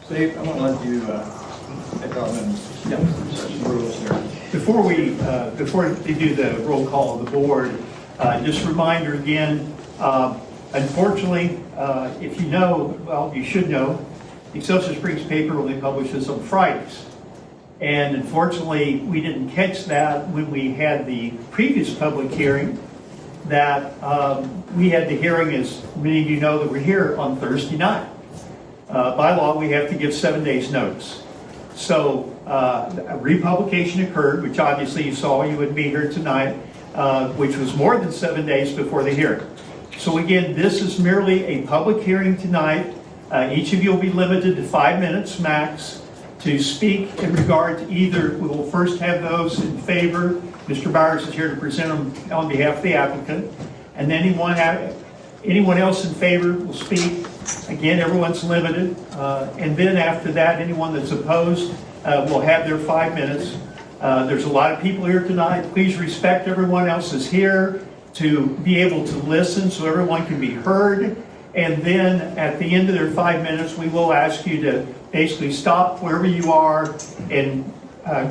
Steve, I'm going to let you take on and session rules here. Before we do the roll call of the board, just a reminder again, unfortunately, if you know, well, you should know, the Excelsior Springs paper only publishes on Fridays. And unfortunately, we didn't catch that when we had the previous public hearing, that we had the hearing, as many of you know, that we're here on Thursday night. By law, we have to give 7 days notice. So a republication occurred, which obviously you saw, you wouldn't be here tonight, which was more than 7 days before the hearing. So again, this is merely a public hearing tonight. Each of you will be limited to 5 minutes max to speak in regard to either. We will first have those in favor. Mr. Bowers is here to present them on behalf of the applicant. And then anyone else in favor will speak. Again, everyone's limited. And then after that, anyone that's opposed will have their 5 minutes. There's a lot of people here tonight. Please respect everyone else is here to be able to listen so everyone can be heard. And then at the end of their 5 minutes, we will ask you to basically stop wherever you are and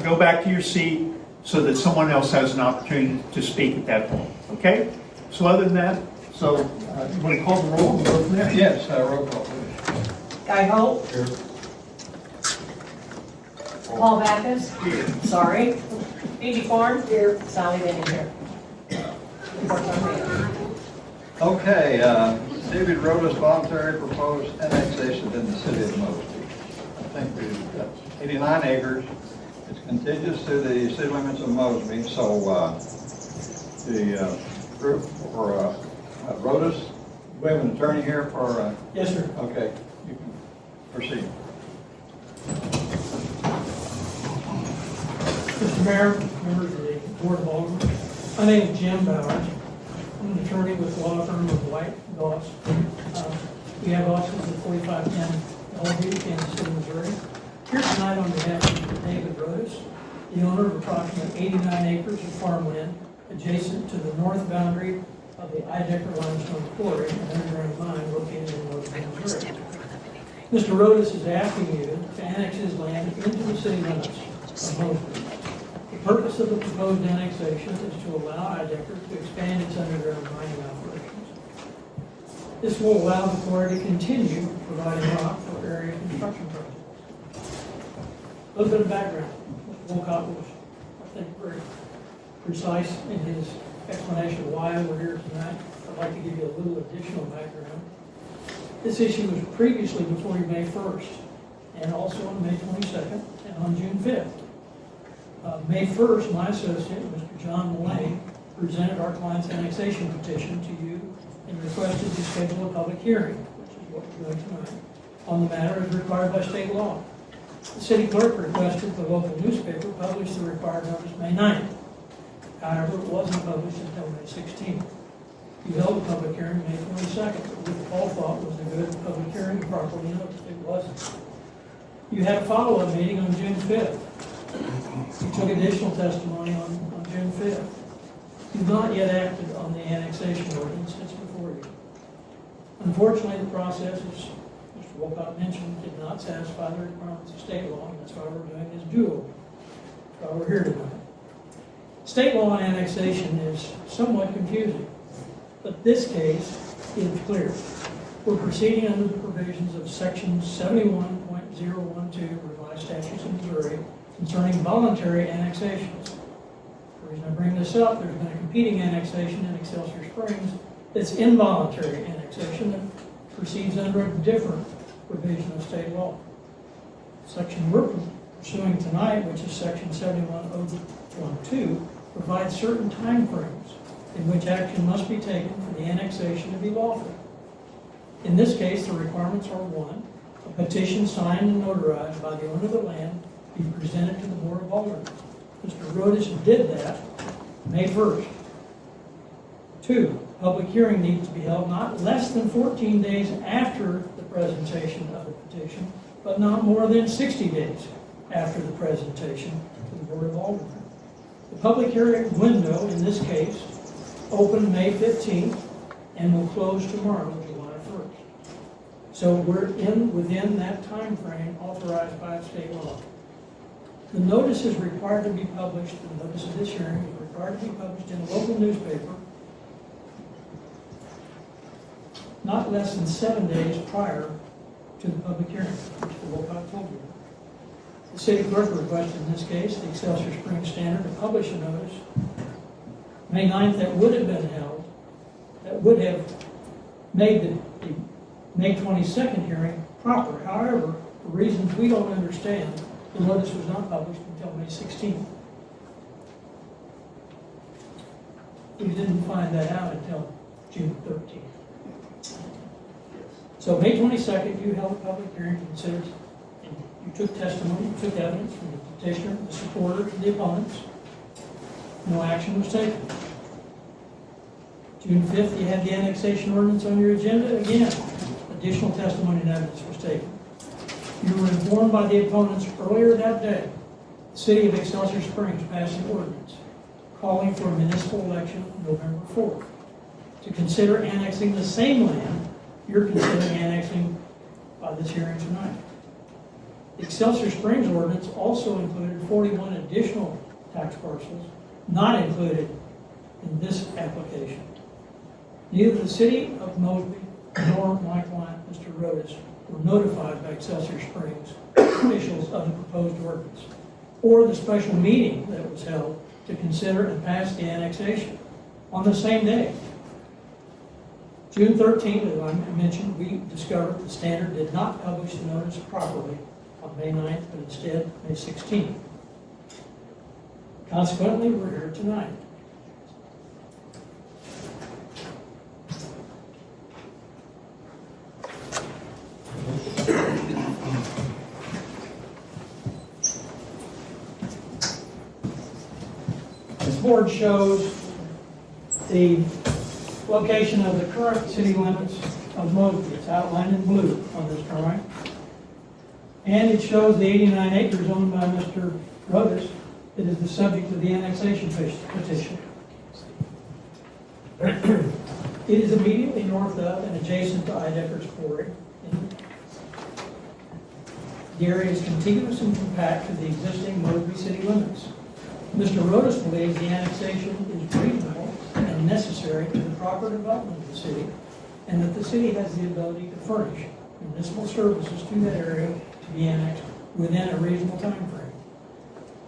go back to your seat so that someone else has an opportunity to speak at that point. Okay? So other than that, you want to call the roll and go from there? Yes, roll call, please. Guy Holt. Here. Paul Backus. Here. Sorry. Phoebe Farn. Here. Sally Benning here. Reports on me. Okay, David Rodas voluntary proposed annexation in the city of Mosby. I think we've got 89 acres. It's contiguous to the city limits of Mosby, so the group for Rodas, we have an attorney here for... Yes, sir. Okay, you can proceed. Mr. Mayor, members of the Board of Aldermen, my name is Jim Bowers. I'm an attorney with the law firm of White Goss. We have offices at 4510 Bellevue, Kansas City, Missouri. Here tonight on behalf of Mr. David Rodas, the owner of approximately 89 acres of farmland adjacent to the north boundary of the Ideker Quarry, an underground mine located in Mosby, Missouri. Mr. Rodas is asking you to annex his land into the city limits of Mosby. The purpose of the proposed annexation is to allow Ideker to expand its underground mining operations. This will allow the quarry to continue providing rock for area construction projects. A little bit of background. Mr. Wolcott was, I think, very precise in his explanation of why we're here tonight. I'd like to give you a little additional background. This issue was previously before you May 1st, and also on May 22nd, and on June 5th. May 1st, my associate, Mr. John Mullane, presented our client's annexation petition to you and requested to schedule a public hearing, which is what we're doing tonight, on the matter as required by state law. The city clerk requested the local newspaper publish the required notice May 9th. However, it wasn't published until May 16th. You held a public hearing May 22nd, which all thought was a good public hearing and properly noticed. It wasn't. You had a follow-up meeting on June 5th. You took additional testimony on June 5th. You've not yet acted on the annexation ordinance that's before you. Unfortunately, the process, as Mr. Wolcott mentioned, did not satisfy the requirements of state law, and that's why we're doing this do-over. That's why we're here tonight. State law annexation is somewhat confusing, but this case is clear. We're proceeding under the provisions of Section 71.012 Revised Statutes of Missouri concerning voluntary annexations. The reason I bring this up, there's been a competing annexation in Excelsior Springs that's involuntary annexation that proceeds under a different provision of state law. Section we're pursuing tonight, which is Section 71.012, provides certain time frames in which action must be taken for the annexation to be lawful. In this case, the requirements are: 1, a petition signed and notarized by the owner of the land be presented to the Board of Aldermen. Mr. Rodas did that May 1st. 2, public hearing needs to be held not less than 14 days after the presentation of the petition, but not more than 60 days after the presentation to the Board of Aldermen. The public hearing window in this case opened May 15th and will close tomorrow, July 1st. So we're within that time frame authorized by state law. The notice is required to be published, the notice of this hearing is required to be published in a local newspaper not less than 7 days prior to the public hearing, which the Wolcott told you. The city clerk requested in this case, the Excelsior Springs Standard, to publish a notice May 9th that would have been held, that would have made the May 22nd hearing proper. However, for reasons we don't understand, the notice was not published until May 16th. We didn't find that out until June 13th. So May 22nd, you held a public hearing to consider, and you took testimony, you took evidence from the petitioner, the supporter, and the opponents. No action was taken. June 5th, you had the annexation ordinance on your agenda. Again, additional testimony and evidence was taken. You were informed by the opponents earlier that day, the city of Excelsior Springs passed an ordinance calling for a municipal election November 4th to consider annexing the same land you're considering annexing by this hearing tonight. The Excelsior Springs ordinance also included 41 additional tax parcels not included in this application. Neither the city of Mosby nor my client, Mr. Rodas, were notified by Excelsior Springs officials of the proposed ordinance or the special meeting that was held to consider and pass the annexation on the same day. June 13th, as I mentioned, we discovered the Standard did not publish the notice properly on May 9th, but instead May 16th. Consequently, we're here tonight. This board shows the location of the current city limits of Mosby. It's outlined in blue on this drawing. And it shows the 89 acres owned by Mr. Rodas that is the subject of the annexation petition. It is immediately north of and adjacent to Ideker's Quarry. The area is contiguous and compact to the existing Mosby city limits. Mr. Rodas believes the annexation is reasonable and necessary to the proper development of the city, and that the city has the ability to furnish municipal services to that area to be annexed within a reasonable time frame.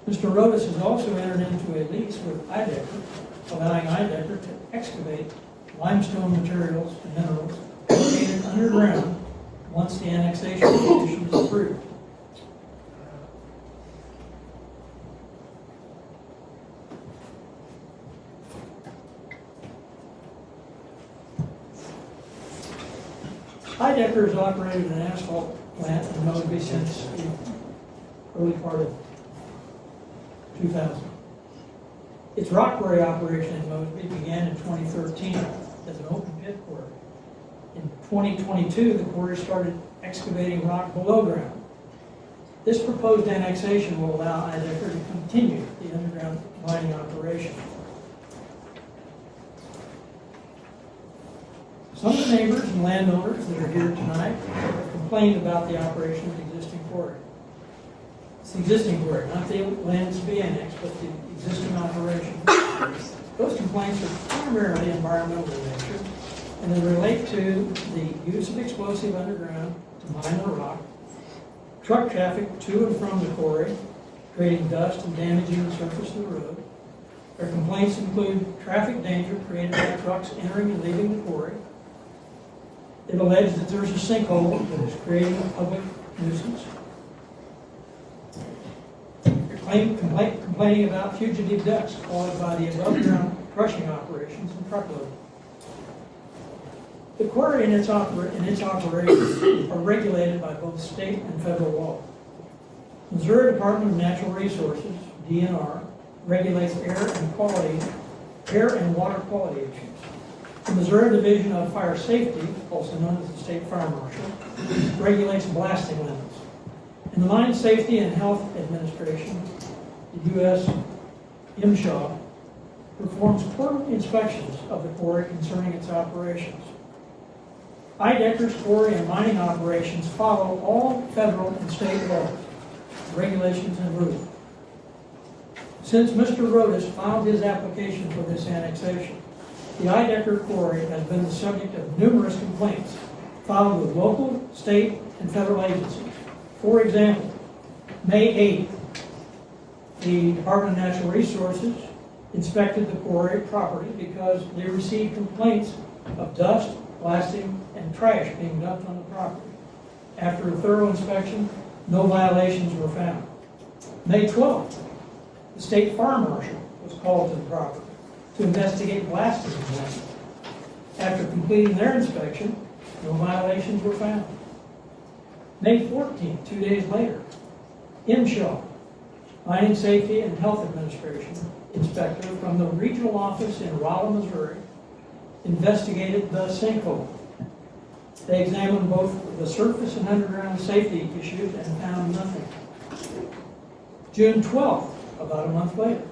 Mr. Rodas has also entered into a lease with Ideker, allowing Ideker to excavate limestone materials and minerals located underground once the annexation petition is approved. Ideker has operated an asphalt plant in Mosby since the early part of 2000. Its rock quarry operation in Mosby began in 2013 as an open pit quarry. In 2022, the quarry started excavating rock below ground. This proposed annexation will allow Ideker to continue the underground mining operation. Some of the neighbors and landowners that are here tonight have complained about the operation of the existing quarry. It's the existing quarry, not the lands to be annexed, but the existing operation. Those complaints are primarily environmental in nature, and they relate to the use of explosive underground to mine the rock, truck traffic to and from the quarry, creating dust and damaging the surface of the road. Their complaints include traffic danger created by trucks entering and leaving the quarry. They've alleged that there's a sinkhole that is creating a public nuisance. They're complaining about fugitive dust caused by the above-ground crushing operations and truckloading. The quarry and its operations are regulated by both state and federal law. The Missouri Department of Natural Resources, DNR, regulates air and water quality issues. The Missouri Division of Fire Safety, also known as the State Fire Marshal, regulates blasting limits. And the Mine Safety and Health Administration, the U.S. MSHA, performs quarterly inspections of the quarry concerning its operations. Ideker's quarry and mining operations follow all federal and state laws, regulations, and rules. Since Mr. Rodas filed his application for this annexation, the Ideker Quarry has been the subject of numerous complaints filed with local, state, and federal agencies. For example, May 8th, the Department of Natural Resources inspected the quarry property because they received complaints of dust, blasting, and trash being dumped on the property. After a thorough inspection, no violations were found. May 12th, the state fire marshal was called to the property to investigate blasting incidents. After completing their inspection, no violations were found. May 14th, 2 days later, MSHA, Mining Safety and Health Administration inspector from the regional office in Rolla, Missouri, investigated the sinkhole. They examined both the surface and underground safety issues and found nothing. June 12th, about a month later,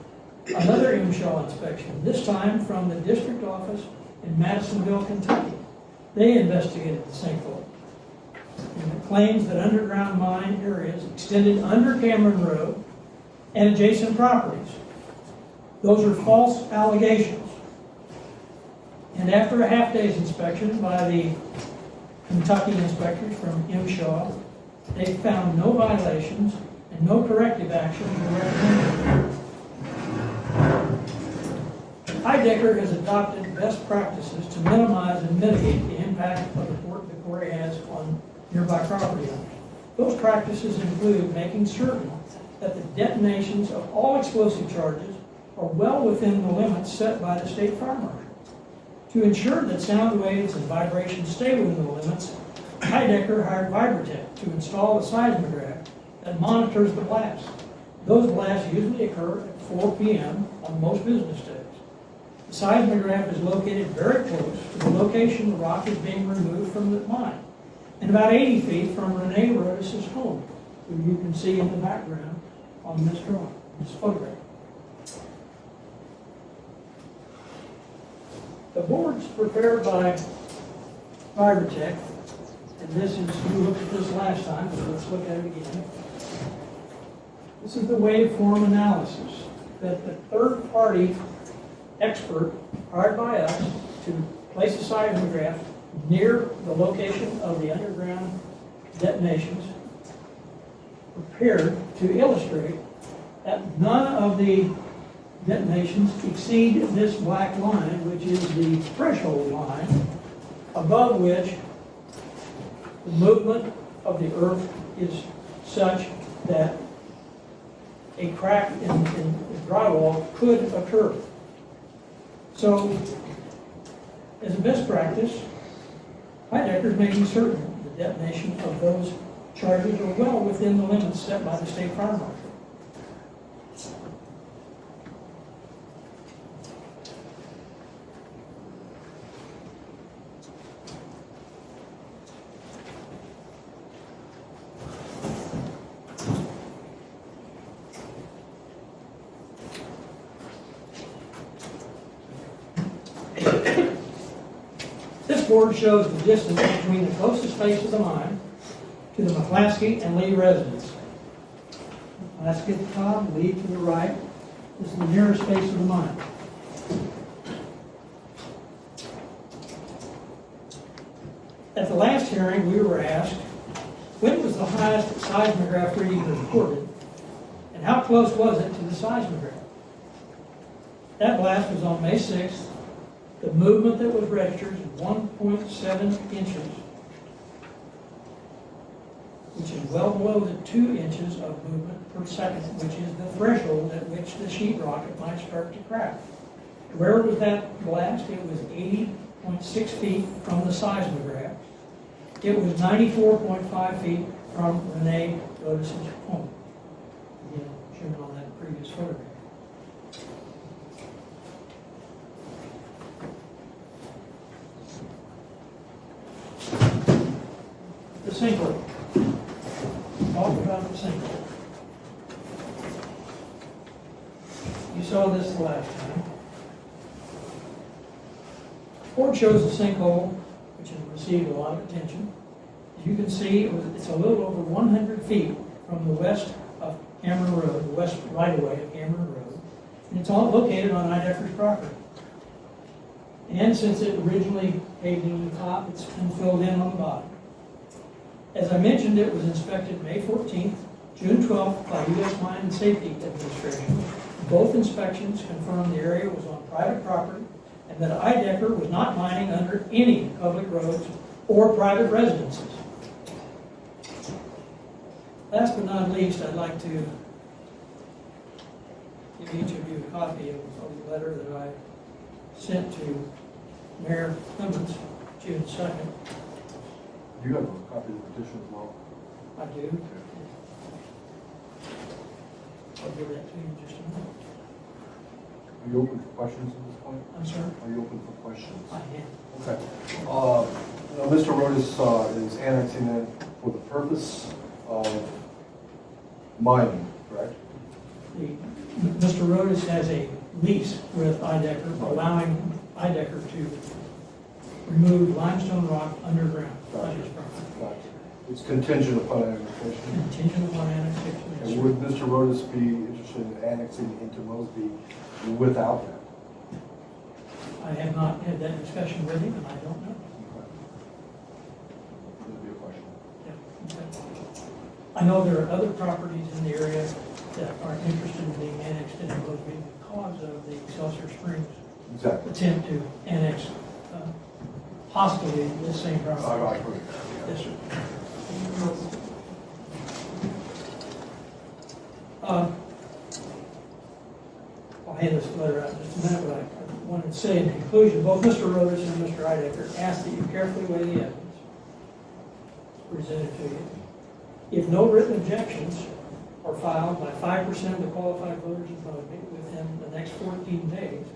another MSHA inspection, this time from the district office in Madisonville, Kentucky. They investigated the sinkhole. And it claims that underground mine areas extended under Cameron Road and adjacent properties. Those are false allegations. And after a half-day's inspection by the Kentucky inspectors from MSHA, they found no violations and no corrective actions were recommended. Ideker has adopted best practices to minimize and mitigate the impact of the work the quarry has on nearby property owners. Those practices include making certain that the detonations of all explosive charges are well within the limits set by the state fire marshal. To ensure that sound waves and vibrations stay within the limits, Ideker hired Vibratech to install a seismograph that monitors the blast. Those blasts usually occur at 4 p.m. on most business days. The seismograph is located very close to the location the rock is being removed from the mine, and about 80 feet from Renee Rodis' home, who you can see in the background on this drawing, this photograph. The board's prepared by Vibratech, and this is, you looked at this last time, but let's look at it again. This is the waveform analysis that the third-party expert hired by us to place a seismograph near the location of the underground detonations prepared to illustrate that none of the detonations exceed this black line, which is the threshold line, above which the movement of the earth is such that a crack in the drywall could occur. So, as a best practice, Ideker is making certain the detonation of those charges are well within the limits set by the state fire marshal. This board shows the distance between the closest face of the mine to the McClaskey and Lee residence. McClaskey at the top, Lee to the right. This is the nearest face of the mine. At the last hearing, we were asked, when was the highest seismograph reading recorded, and how close was it to the seismograph? That blast was on May 6th. The movement that was registered is 1.7 inches, which is well below the 2 inches of movement per second, which is the threshold at which the sheetrock might start to crack. Where was that blast? It was 80.6 feet from the seismograph. It was 94.5 feet from Renee Rodis' home. Again, shown on that previous photograph. The sinkhole. Talk about the sinkhole. You saw this the last time. The board shows the sinkhole which has received a lot of attention. As you can see, it's a little over 100 feet from the west of Cameron Road, the west right-of-way of Cameron Road, and it's all located on Ideker's property. And since it originally paved in the top, it's been filled in on the bottom. As I mentioned, it was inspected May 14th, June 12th by U.S. Mine and Safety Administration. Both inspections confirmed the area was on private property and that Ideker was not mining under any public roads or private residences. Last but not least, I'd like to give each of you a copy of a letter that I sent to Mayor Clemens June 2nd. Do you have a copy of the petition as well? I do. I'll give that to you in just a minute. Are you open for questions at this point? I'm sorry? Are you open for questions? I am. Okay. Now, Mr. Rodas is annexing it for the purpose of mining, correct? Mr. Rodas has a lease with Ideker, allowing Ideker to remove limestone rock underground on his property. Gotcha. It's contingent upon annexation. Contingent upon annexation. yes, And sir. would Mr. Rodas be interested in annexing into Mosby without that? I have not had that discussion with him, and I don't know. Would be a question. Yeah, okay. I know there are other properties in the area that are interested in being annexed into Mosby because of the Excelsior Springs Exactly. attempt to annex hostily this same property. I agree. Yes, sir. I'll hand this letter out in just a minute, but I wanted to say in conclusion, both Mr. Rodas and Mr. Ideker ask that you carefully weigh the evidence presented to you. If no written objections are filed by 5% of the qualified voters of Mosby within the next 14 days,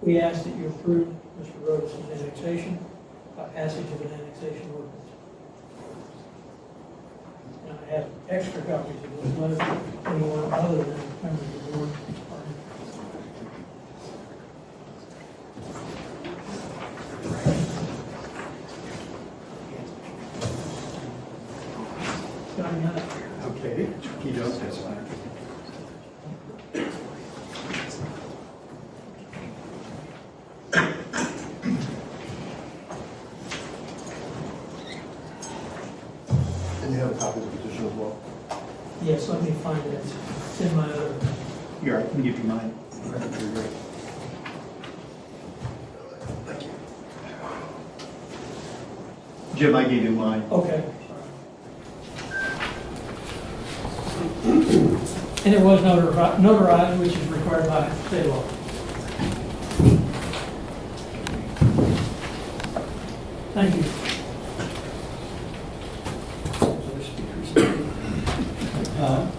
we ask that you approve Mr. Rodas' annexation by passage of an annexation ordinance. And I have extra copies of this letter for anyone other than members of the board. Got any other? Okay, he does, that's fine. And you have a copy of the petition as well? Yes, let me find it. It's in my other. Here, I can give you mine. Jim, I gave you mine. Okay. And it was notarized, which is required by state law. Thank you.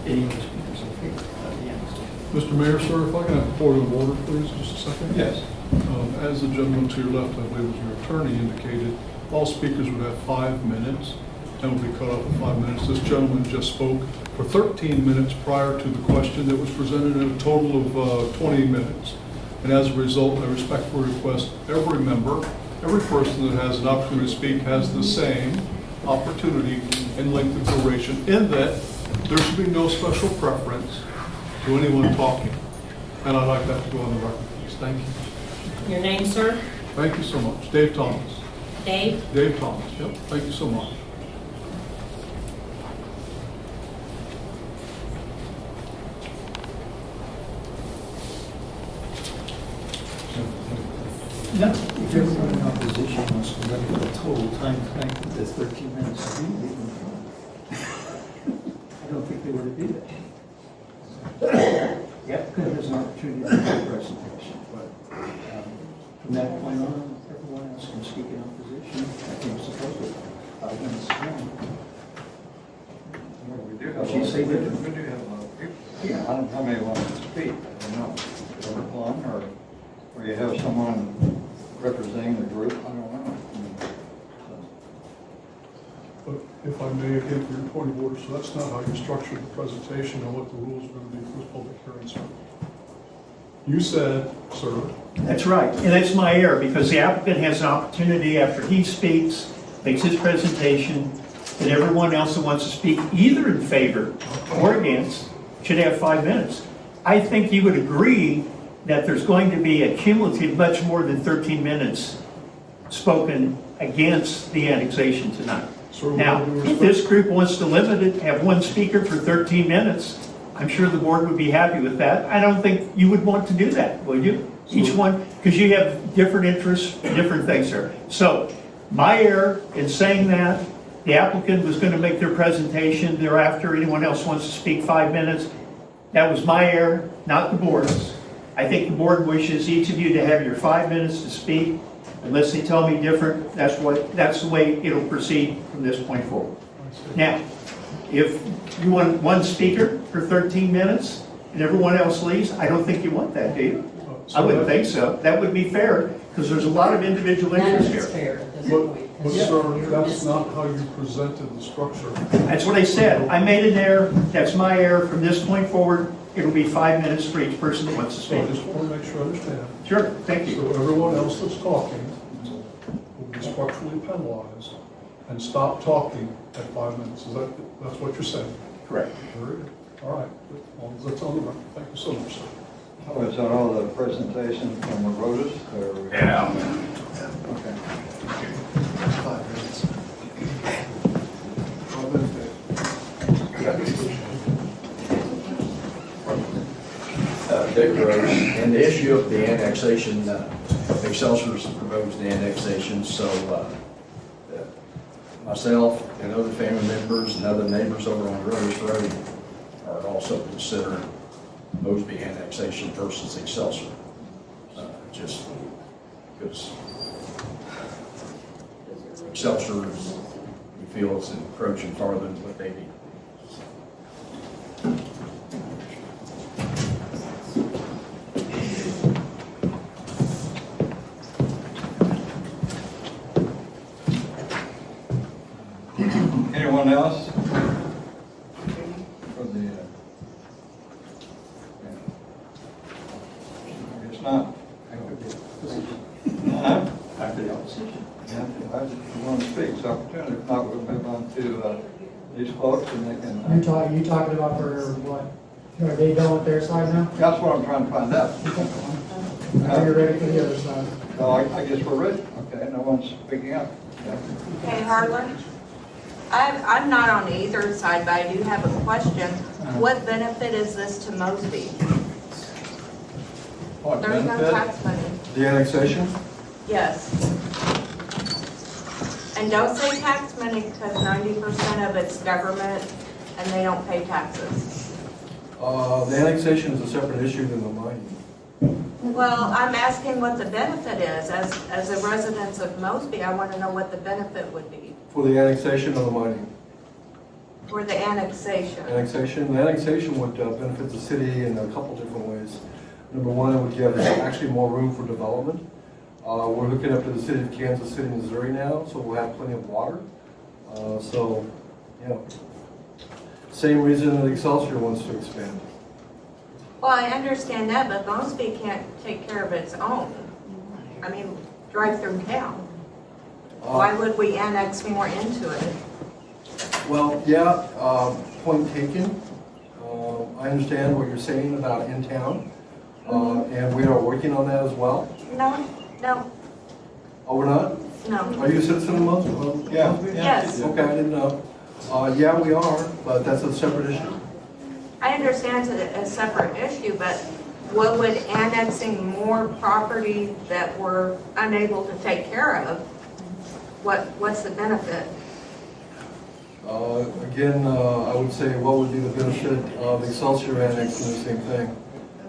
Any other speakers in favor of the annexation? Mr. Mayor, sir, if I can have a point of order, please, just a second? Yes. As the gentleman to your left, I believe was your attorney, indicated, all speakers would have 5 minutes and will be cut off at 5 minutes. This gentleman just spoke for 13 minutes prior to the question that was presented in a total of 20 minutes. And as a result, I respectfully request every member, every person that has an opportunity to speak has the same opportunity and length of duration, in that there should be no special preference to anyone talking. And I'd like that to go on the record, please. Thank you. Your name, sir? Thank you so much. Dave Thomas. Dave? Dave Thomas, yep. Thank you so much. No, if everyone in opposition wants to limit the total time tonight to 13 minutes, I don't think they were to do that. Yep, because there's an opportunity to make a presentation, but from that point on, everyone else can speak in opposition. I think it's appropriate. When it's done. Well, we do have, She say that- we do have a lot of people. Yeah. I don't know how many want to speak, I don't know. Over one, or you have someone representing the group, I don't know. But if I may, again, for your point of order, so that's not how you structured the presentation and what the rules are going to be for this public hearing, sir. You said, sir, That's right, and that's my error, because the applicant has an opportunity after he speaks makes his presentation, and everyone else that wants to speak either in favor or against should have 5 minutes. I think you would agree that there's going to be a cumulative much more than 13 minutes spoken against the annexation tonight. Sir, Now, with all due if respect- this group wants to limit it, have one speaker for 13 minutes, I'm sure the board would be happy with that. I don't think you would want to do that, would you? Each one, because you have different interests, different things, sir. So, my error in saying that, the applicant was going to make their presentation, thereafter anyone else wants to speak 5 minutes. That was my error, not the board's. I think the board wishes each of you to have your 5 minutes to speak. Unless they tell me different, that's the way it'll proceed from this point forward. Now, if you want one speaker for 13 minutes and everyone else leaves, I don't think you want that, do you? I wouldn't think so. That would be fair, because there's a lot of individual None interest of it's here. fair at this But, point. but sir, that's not how you presented the structure. That's what I said. I made an error. That's my error. From this point forward, it'll be 5 minutes for each person that wants to So I speak. just want to make sure I understand. Sure, thank So you. everyone else that's talking will be structurally penalized and stop talking at 5 minutes. That's what you're saying? Correct. Very good. All right. As long as that's on the record. Thank you so much, sir. Oh, is that all the presentation from the Rodas? Yeah. Okay. 5 minutes. Dick Rose, and the issue of the annexation, Excelsior's proposed the annexation, so myself and other family members and other neighbors over on Rose Road are also considering Mosby annexation versus Excelsior. Just because Excelsior, we feel, is encroaching farther than what they need. Anyone else? For the, I guess not. Huh? After the opposition. Yeah, if you want to speak, it's opportunity. If not, we'll move on to these folks and they can. You talking about for what? Are they done with their side now? That's what I'm trying to find out. Are you ready for the other side? No, I guess we're ready. Okay, no one's speaking up. Yeah. Hey, Harlan. I'm not on either side, but I do have a question. What benefit is this to Mosby? What There's no benefit? tax money. The annexation? Yes. And don't say tax money because 90% of it's government and they don't pay taxes. The annexation is a separate issue than the mining. Well, I'm asking what the benefit is. As a resident of Mosby, I want to know what the benefit would be For the annexation of the mining. for the annexation. The annexation would benefit the city in a couple different ways. Number one, it would give actually more room for development. We're hooking up to the city of Kansas City, Missouri now, so we'll have plenty of water. Same reason that Excelsior wants to expand. Well, I understand that, but Mosby can't take care of its own. I mean, drive through town. Why would we annex more into it? Well, yeah, point taken. I understand what you're saying about in town, and we are working on that as well. No, no, Oh, we're not? no. Are you a citizen of Mosby? Yeah. Yes, Okay, I didn't know. Yeah, we are, but that's a separate issue. I understand it's a separate issue, but what would annexing more property that we're unable to take care of, what's the benefit? Again, I would say what would be the benefit of Excelsior annexing the same thing?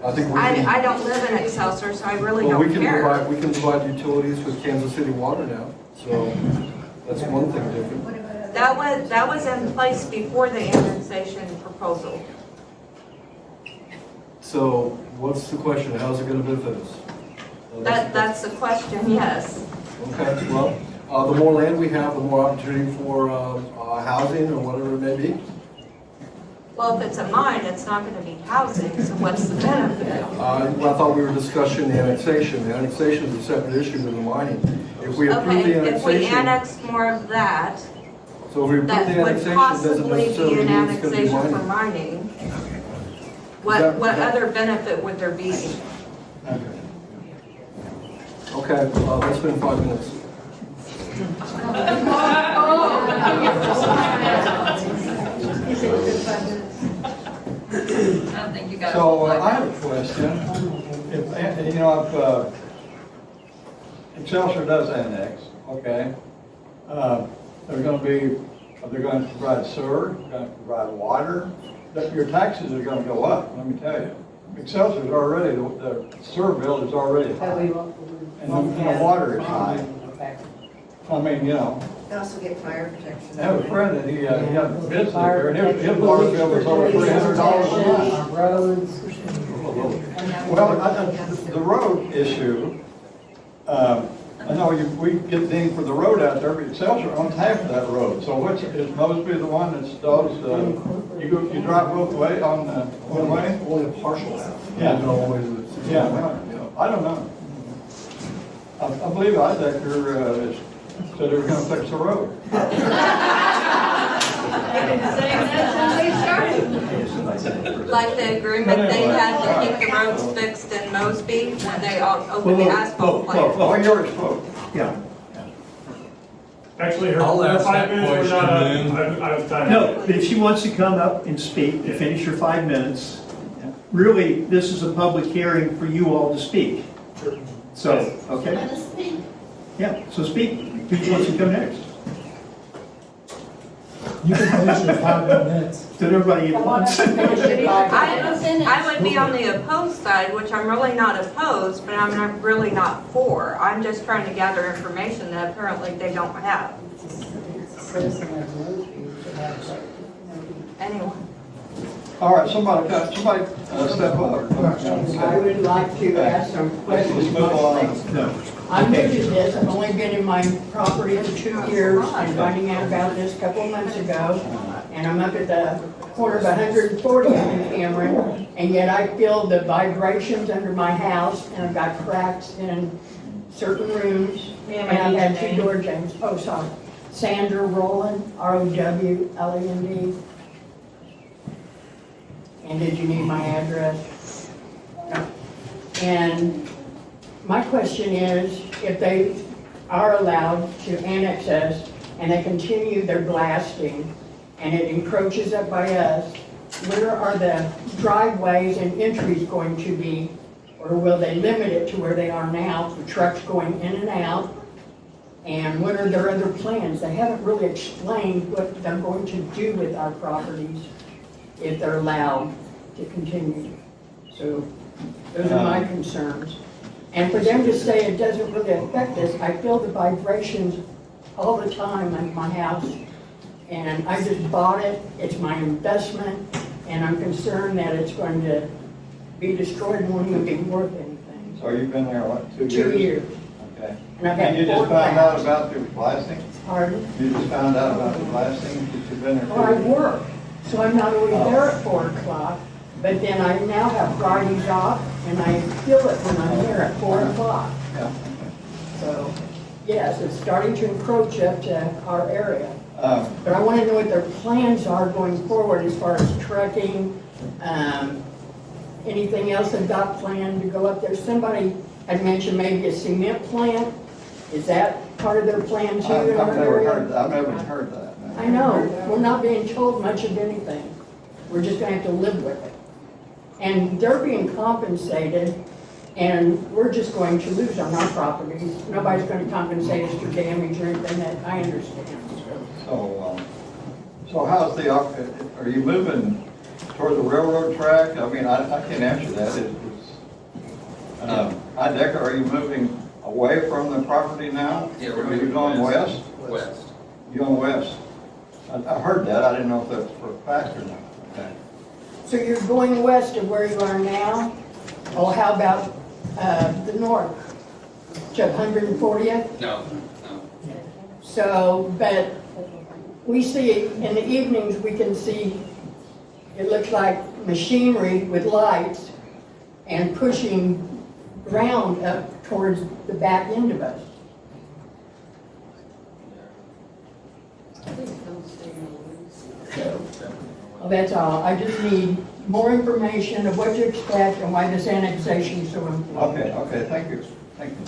I think we can. I don't live in Excelsior, so I really Well, we don't can care. provide utilities with Kansas City Water now, so that's one thing different. That was in place before the annexation proposal. So what's the question? How's it gonna benefit us? Well, That's the question, yes. Okay, well, the more land we have, the more opportunity for housing or whatever it may be. Well, if it's a mine, it's not gonna be housing, so what's the benefit? Well, I thought we were discussing the annexation. The annexation is a separate issue than the mining. If we approve Okay, the if we annexation, annex more of that, so if we approve that the would annexation, doesn't possibly necessarily be an mean it's gonna be annexation for mining. mining, That- what other benefit would there be? Okay, let's spend 5 minutes. So I have a question. If, you know, if Excelsior does annex, okay, they're going to be, are they going to provide sewer, going to provide water? Your taxes are going to go up, let me tell you. Excelsior's already, the sewer bill is already high, and the water is high. I mean, you know, They also get fire protection. I have a friend that he got business there, and his water bill was over $300 a month. Roads. Well, the road issue, I know we get dinged for the road out there, but Excelsior owns half of that road. So is Mosby the one that does, you drive both way on one way? Only a partial half. Yeah. Not all the way to the city. Yeah, well, I don't know. I believe Ideker said they were gonna fix the road. Like the agreement they had to keep the roads fixed in Mosby, when they all opened the asphalt plant. Oh, yours spoke. Yeah. Actually, her I'll ask 5 that minutes were not question up. I was timed. No, but if she wants to come up and speak, and finish her 5 minutes, really, this is a public hearing for you all to speak. So, okay? Yeah, so speak. Who wants to come next? You can finish in 5 minutes. Did everybody at once? I would be on the opposed side, which I'm really not opposed, but I'm really not for. I'm just trying to gather information that apparently they don't have. Anyway. All right, somebody step up. I would like to ask some Let's questions. move on. No. I'm new to this, I've only been in my property for 2 years, and finding out about this a couple of months ago, and I'm up at the corner of 140th and Cameron, and yet I feel the vibrations under my house, and I've got cracks in certain rooms, and I've had 2 door jams. Oh, sorry. Sandra Rowland, R-O-W-L-A-N-D. And did you need my address? No. And my question is, if they are allowed to annex us and they continue their blasting and it encroaches up by us, where are the driveways and entries going to be? Or will they limit it to where they are now, for trucks going in and out? And what are their other plans? They haven't really explained what they're going to do with our properties if they're allowed to continue. So those are my concerns. And for them to say it doesn't really affect us, I feel the vibrations all the time in my house. And I just bought it, it's my investment, and I'm concerned that it's going to be destroyed and won't even be worth anything. So you've been there, what, 2 years? 2 years. Okay. And I've had And you just 4 found out cracks. about the blasting? Pardon? You just found out about the blasting that you've been there? Well, I 2 years? work, so I'm not always there at 4 o'clock, but then I now have Fridays off, and I feel it when I'm there at 4 o'clock. Yeah. So, yes, it's starting to encroach up to our area. Um, But I want to know what their plans are going forward as far as trucking, anything else they've got planned to go up there. Somebody had mentioned maybe a cement plant. Is that part of their plan too in our I've never area? heard that. no. I know, we're not being told much of anything. We're just gonna have to live with it. And they're being compensated, and we're just going to lose on our properties. Nobody's gonna compensate us for damage or anything that I understand. So how's are you moving toward the railroad track? I mean, I can't answer that. Ideker, are you moving away from the property now? Yeah, we're Are you moving going west? West. You going west? I heard that. I didn't know if that's for a fact or not. Okay. So you're going west of where you are now? Well, how about the north? To 140th? No. So, but we see, in the evenings, we can see it looks like machinery with lights and pushing ground up towards the back end of us. Well, that's all. I just need more information of what to expect and why this annexation is so important. Okay, thank you. Thank you.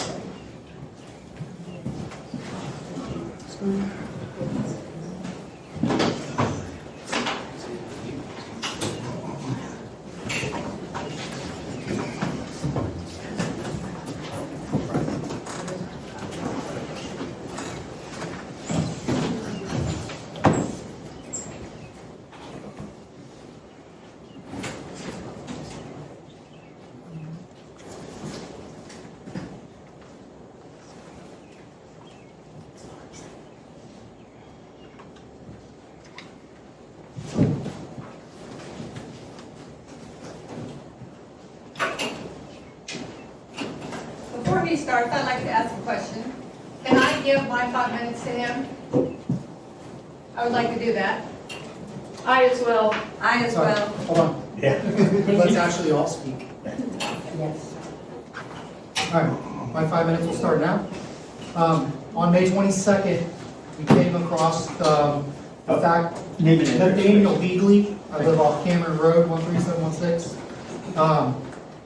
Before he starts, I'd like to ask a question. Can I give my 5 minutes to him? I would like to do that. I as well. I as well. Hold on. Yeah. Let's actually all speak. Yes. All right, my 5 minutes will start now. On May 22nd, we came across the fact Name and address, Nathaniel Beagley, I live off Cameron Road, 13716.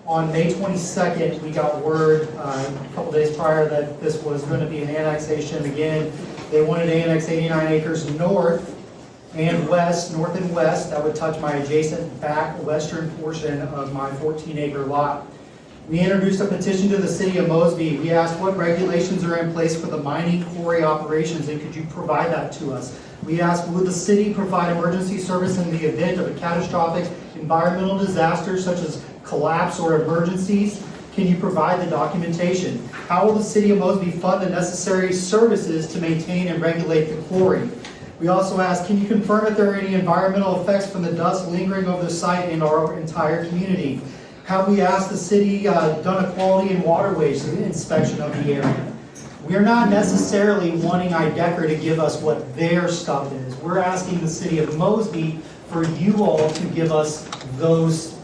On May 22nd, we got word a couple days prior that this was going to be an annexation. Again, they wanted to annex 89 acres north and west, north and west. That would touch my adjacent back western portion of my 14-acre lot. We introduced a petition to the city of Mosby. We asked what regulations are in place for the mining quarry operations, and could you provide that to us? We asked, would the city provide emergency service in the event of a catastrophic environmental disaster such as collapse or emergencies? Can you provide the documentation? How will the city of Mosby fund the necessary services to maintain and regulate the quarry? We also asked, can you confirm if there are any environmental effects from the dust lingering over the site and our entire community? Have we asked the city done a quality and waterways inspection of the area? We are not necessarily wanting Ideker to give us what their stuff is. We're asking the city of Mosby for you all to give us those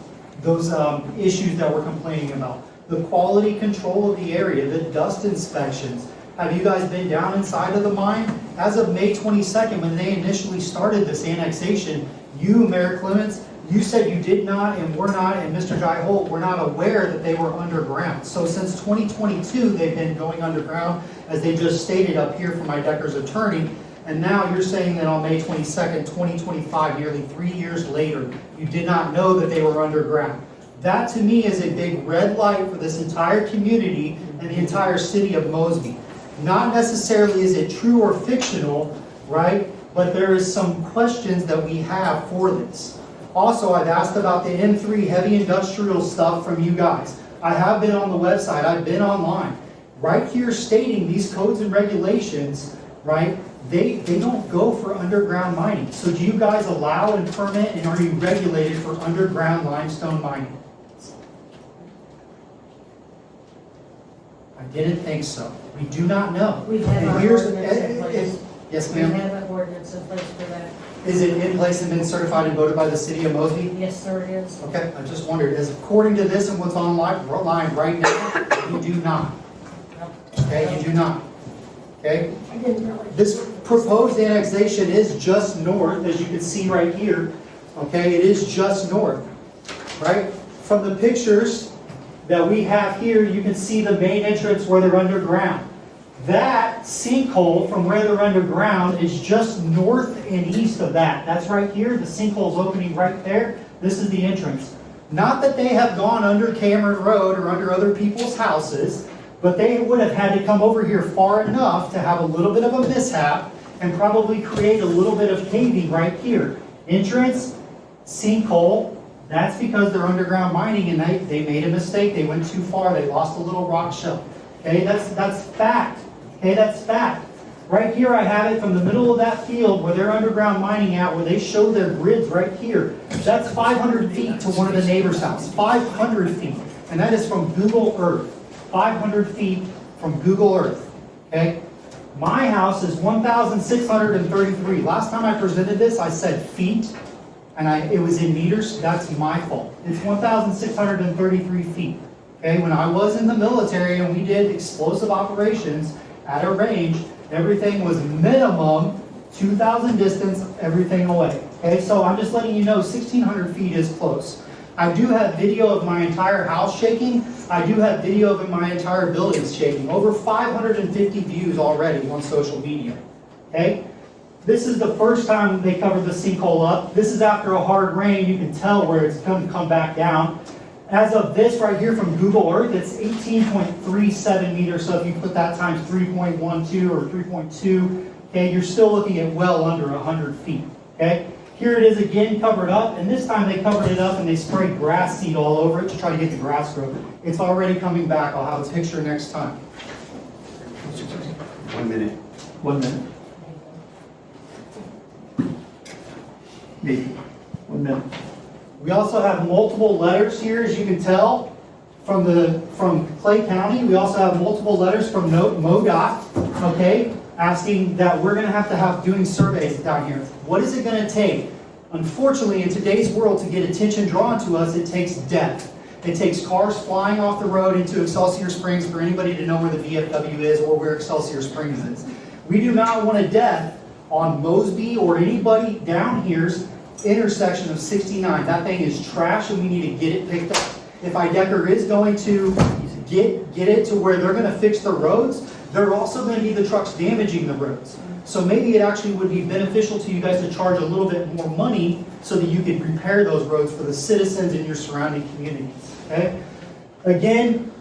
issues that we're complaining about. The quality control of the area, the dust inspections. Have you guys been down inside of the mine? As of May 22nd, when they initially started this annexation, you, Mayor Clements, you said you did not, and we're not, and Mr. Guy Holt, were not aware that they were underground. So since 2022, they've been going underground, as they just stated up here from Ideker's attorney. And now you're saying that on May 22nd, 2025, nearly 3 years later, you did not know that they were underground. That to me is a big red light for this entire community and the entire city of Mosby. Not necessarily is it true or fictional, right? But there is some questions that we have for this. Also, I've asked about the M3 heavy industrial stuff from you guys. I have been on the website, I've been online. Right here stating these codes and regulations, right? They don't go for underground mining. So do you guys allow and permit, and are you regulated for underground limestone mining? I didn't think so. We do not know. We have And our here's- ordinance in place. Yes, We ma'am. have an ordinance in place for that. Is it in place and been certified and voted by the city of Mosby? Yes, sir, it is. Okay, I just wondered, is according to this and what's online right now, you do not. Okay, you do not. Okay? I didn't really. This proposed annexation is just north, as you can see right here. Okay, it is just north, right? From the pictures that we have here, you can see the main entrance where they're underground. That sinkhole from where they're underground is just north and east of that. That's right here, the sinkhole's opening right there. This is the entrance. Not that they have gone under Cameron Road or under other people's houses, but they would have had to come over here far enough to have a little bit of a mishap and probably create a little bit of caving right here. Entrance, sinkhole, that's because they're underground mining and they made a mistake. They went too far, they lost a little rock shelf. Okay, that's fact. Okay, that's fact. Right here I have it from the middle of that field where they're underground mining at, where they show their grids right here. That's 500 feet to one of the neighbor's house, 500 feet. And that is from Google Earth, 500 feet from Google Earth, okay? My house is 1,633. Last time I presented this, I said feet. and it was in meters, that's my fault. It's 1,633 feet. Okay, when I was in the military and we did explosive operations at a range, everything was minimum 2,000 distance, everything away. Okay, so I'm just letting you know 1,600 feet is close. I do have video of my entire house shaking. I do have video of my entire buildings shaking. Over 550 views already on social media. Okay? This is the first time they covered the sinkhole up. This is after a hard rain. You can tell where it's going to come back down. As of this right here from Google Earth, it's 18.37 meters. So if you put that times 3.12 or 3.2, okay, you're still looking at well under 100 feet. Okay? Here it is again covered up, and this time they covered it up and they sprayed grass seed all over it to try to get the grass growth. It's already coming back. I'll have a picture next time. 1 minute. 1 minute. Maybe. 1 minute. We also have multiple letters here, as you can tell, from Clay County. We also have multiple letters from MoDOT, okay, asking that we're going to have doing surveys down here. What is it going to take? Unfortunately, in today's world, to get attention drawn to us, it takes death. It takes cars flying off the road into Excelsior Springs for anybody to know where the VFW is or where Excelsior Springs is. We do not want a death on Mosby or anybody down here's intersection of 69. That thing is trash and we need to get it picked up. If Ideker is going to get it to where they're going to fix the roads, they're also going to be the trucks damaging the roads. So maybe it actually would be beneficial to you guys to charge a little bit more money so that you can repair those roads for the citizens in your surrounding communities. Okay? Again,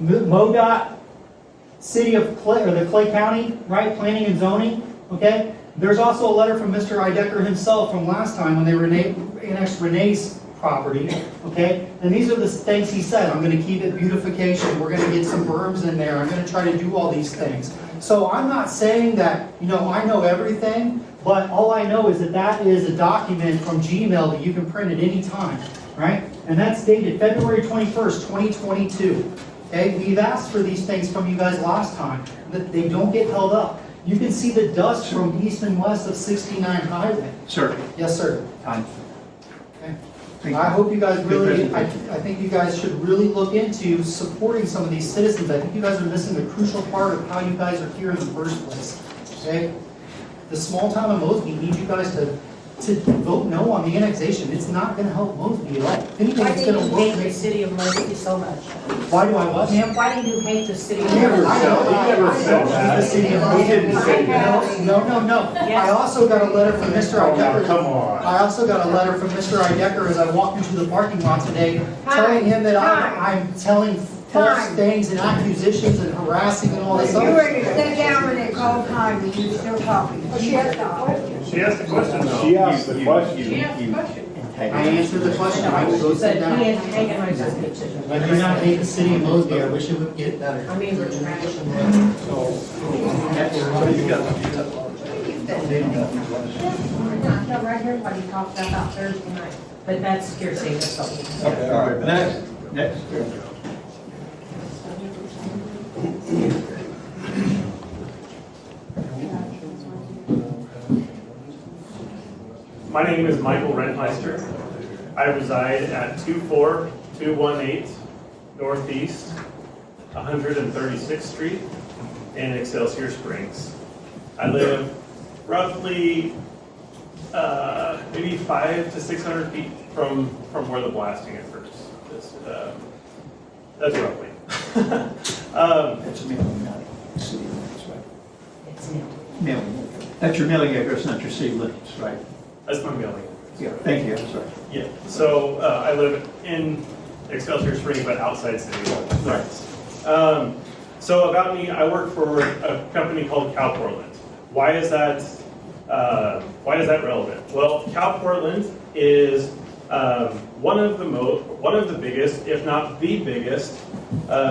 MoDOT, City of Clay, or the Clay County, right? Planning and zoning. Okay? There's also a letter from Mr. Ideker himself from last time when they annexed Renee's property. Okay? And these are the things he said. I'm going to keep it beautification. We're going to get some berms in there. I'm going to try to do all these things. So I'm not saying that, I know everything, but all I know is that that is a document from Gmail that you can print at any time, right? And that's dated February 21st, 2022. Okay? We've asked for these things from you guys last time, that they don't get held up. You can see the dust from east and west of 69 Highway. Sir. Yes, sir. Time. Okay. Thank I you. hope you guys Good really, I presentation. think you guys should really look into supporting some of these citizens. I think you guys are missing the crucial part of how you guys are here in the first place. Okay? The small town of Mosby needs you guys to vote no on the annexation. It's not going to help Mosby at all. If anything, Why it's do going you to hate work. the city of Mosby so much? Why do I what, ma'am? Why do you hate the city of I know, Mosby? I know, the city of Mosby. He didn't say that. No. I also got a letter from Mr. Ideker. Come on. I also got a letter from Mr. Ideker as I walked into the parking lot today, telling him that I'm telling false things and accusations and harassing and all this You other were to stuff. sit down when it called time and you're still talking. She asked the question. She asked the question, though. She asked the question. She asked the question. I answered the question, I will go sit But down. he antagonizes me too. I do not hate the city of Mosby, I wish it would get better. I mean, we're trash. No, right here, what he talked about Thursday night. But that's hearsay, that's something. Okay, all right, next. My name is Michael Rentmeister. I reside at 24218 Northeast 136th Street in Excelsior Springs. I live roughly maybe 500 to 600 feet from where the blasting occurs. That's roughly. That's a mailing, not a city limits, right? It's new. Mailing. That's your mailing address, not your city limits, right? That's my mailing. Yeah, thank you, I'm sorry. Yeah, so I live in Excelsior Springs, but outside city limits. So about me, I work for a company called Cal Portland. Why is that relevant? Well, Cal Portland is one of the biggest, if not the biggest,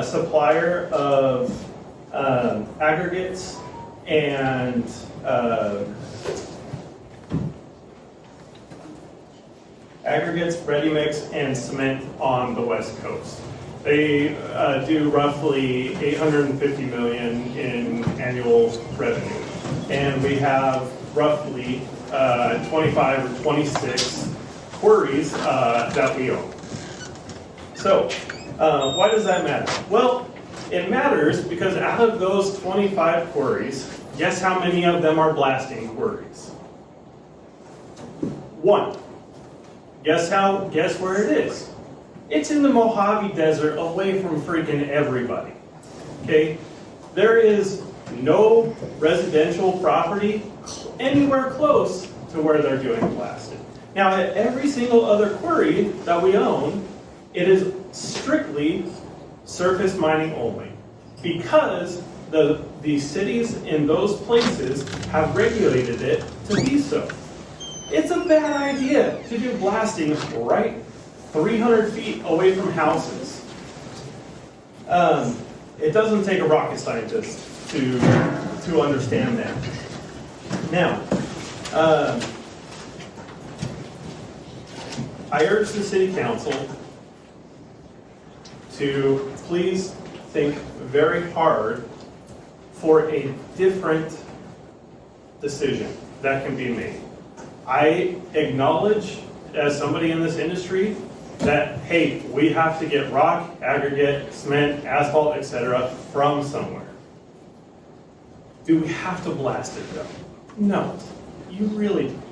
supplier of aggregates and ready mix, and cement on the West Coast. They do roughly $850 million in annual revenue, and we have roughly 25 or 26 quarries that we own. So, why does that matter? Well, it matters because out of those 25 quarries, guess how many of them are blasting quarries? 1. Guess where it is? It's in the Mojave Desert, away from freaking everybody. Okay? There is no residential property anywhere close to where they're doing blasting. Now, at every single other quarry that we own, it is strictly surface mining only, because the cities in those places have regulated it to be so. It's a bad idea to do blasting right 300 feet away from houses. It doesn't take a rocket scientist to understand that. Now, I urge the city council to please think very hard for a different decision that can be made. I acknowledge, as somebody in this industry, that, hey, we have to get rock, aggregate, cement, asphalt, etc. from somewhere. Do we have to blast it though? No, you really don't.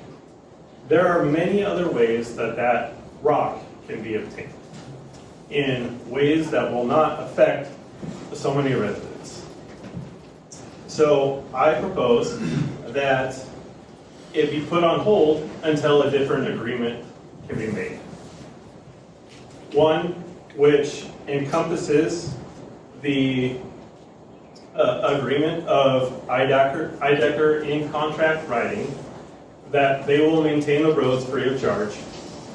There are many other ways that rock can be obtained in ways that will not affect so many residents. So I propose that it be put on hold until a different agreement can be made. One which encompasses the agreement of Ideker in contract writing that they will maintain the roads free of charge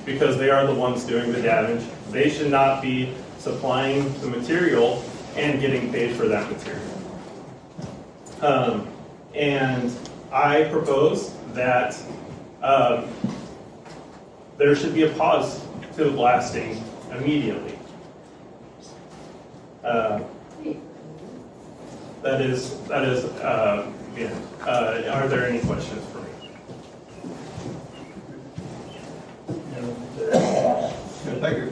because they are the ones doing the damage. They should not be supplying the material and getting paid for that material. And I propose that there should be a pause to the blasting immediately. That is, yeah. Are there any questions for me? Good, thank you.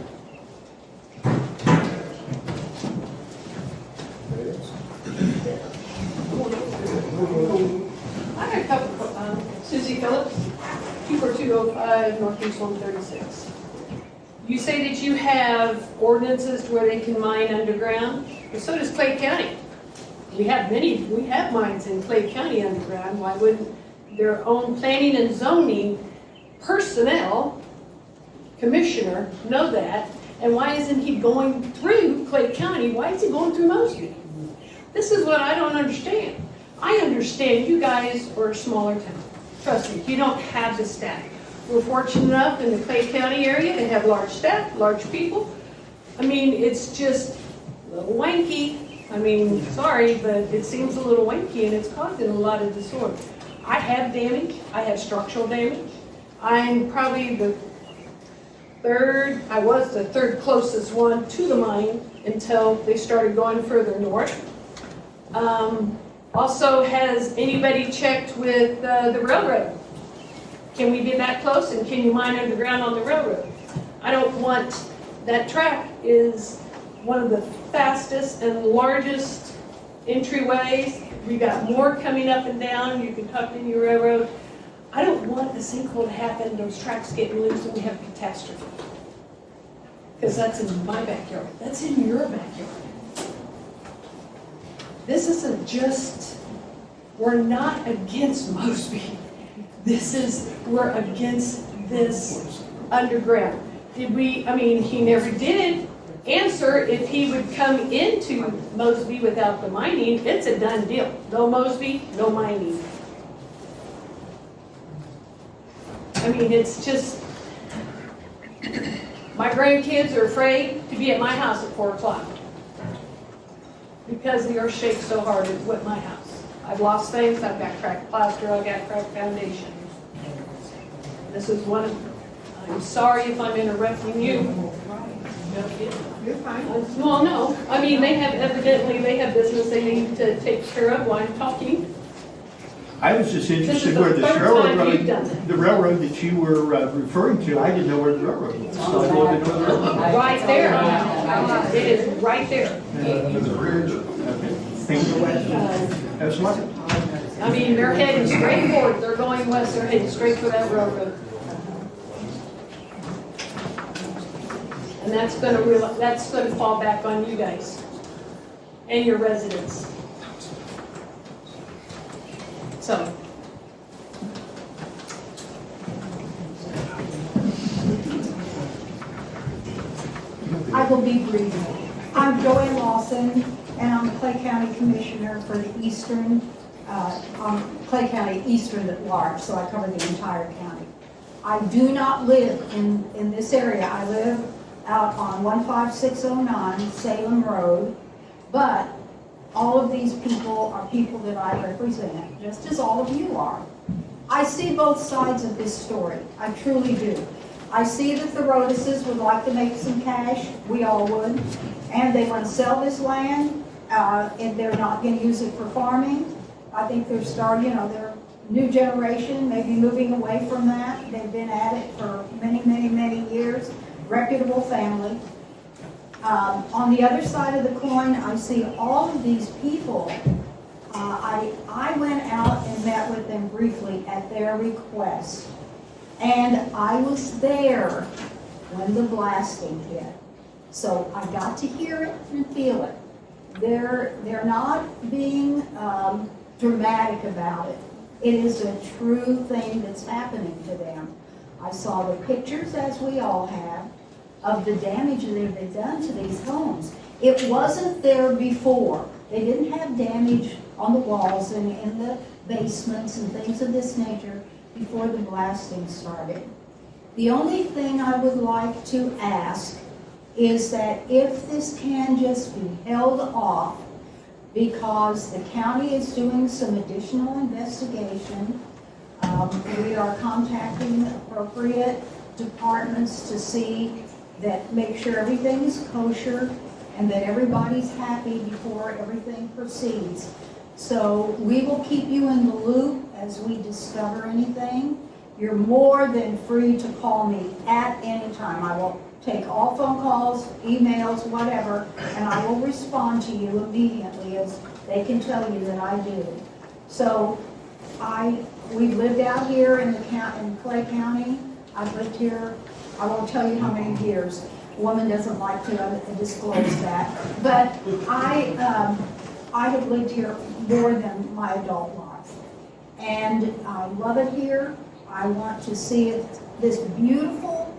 I had a couple, Susie Phillips, 24205 Northeast 136. You say that you have ordinances where they can mine underground, but so does Clay County. We have mines in Clay County underground. Why wouldn't their own planning and zoning personnel, commissioner, know that? And why isn't he going through Clay County? Why is he going through Mosby? This is what I don't understand. I understand you guys are a smaller town. Trust me, you don't have the staff. We're fortunate enough in the Clay County area to have large staff, large people. I mean, it's just a little wanky. I mean, sorry, but it seems a little wanky and it's causing a lot of disorder. I have damage. I have structural damage. I'm probably the third closest one to the mine until they started going further north. Also, has anybody checked with the railroad? Can we be that close, and can you mine underground on the railroad? I don't want, that track is one of the fastest and largest entryways. We got more coming up and down. You can tuck in your railroad. I don't want a sinkhole to happen, those tracks getting loose and we have catastrophe. Because that's in my backyard. That's in your backyard. This isn't just, we're not against Mosby. We're against this underground. He never did answer if he would come into Mosby without the mining. It's a done deal. No Mosby, no mining. I mean, it's just, my grandkids are afraid to be at my house at 4 o'clock. Because the earth shakes so hard at my house. I've lost things, I've got cracked plaster, I've got cracked foundations. This is one of them. I'm sorry if I'm interrupting you. You're fine. Well, no, I mean, they have business they need to take care of while I'm talking. I was just This is interested the where this third railroad time you've road, done that. the railroad that you were referring to, I didn't know where the railroad was. So I wanted to know where the railroad was. Right there. It is right there. Thank you. That's lucky. I mean, they're heading straight forward. They're going west, they're heading straight for that railroad. And that's gonna fall back on you guys and your residents. So. I will be brief. I'm Joanne Lawson, and I'm the Clay County Commissioner for the Eastern, Clay County Eastern at large, so I cover the entire county. I do not live in this area. I live out on 15609 Salem Road, but all of these people are people that I represent, just as all of you are. I see both sides of this story. I truly do. I see that the Roduses would like to make some cash. We all would. And they want to sell this land, and they're not going to use it for farming. I think they're starting, their new generation may be moving away from that. They've been at it for many, many, many years. Reputable family. On the other side of the coin, I see all of these people. I went out and met with them briefly at their request. And I was there when the blasting hit. So I got to hear it and feel it. They're not being dramatic about it. It is a true thing that's happening to them. I saw the pictures, as we all have, of the damage that had been done to these homes. It wasn't there before. They didn't have damage on the walls and in the basements and things of this nature before the blasting started. The only thing I would like to ask is that if this can just be held off, because the county is doing some additional investigation. We are contacting appropriate departments to see make sure everything is kosher and that everybody's happy before everything proceeds. So we will keep you in the loop as we discover anything. You're more than free to call me at any time. I will take all phone calls, emails, whatever, and I will respond to you immediately, as they can tell you that I do. So we've lived out here in Clay County. I've lived here, I won't tell you how many years. A woman doesn't like to disclose that. But I have lived here more than my adult life. And I love it here. I want to see this beautiful,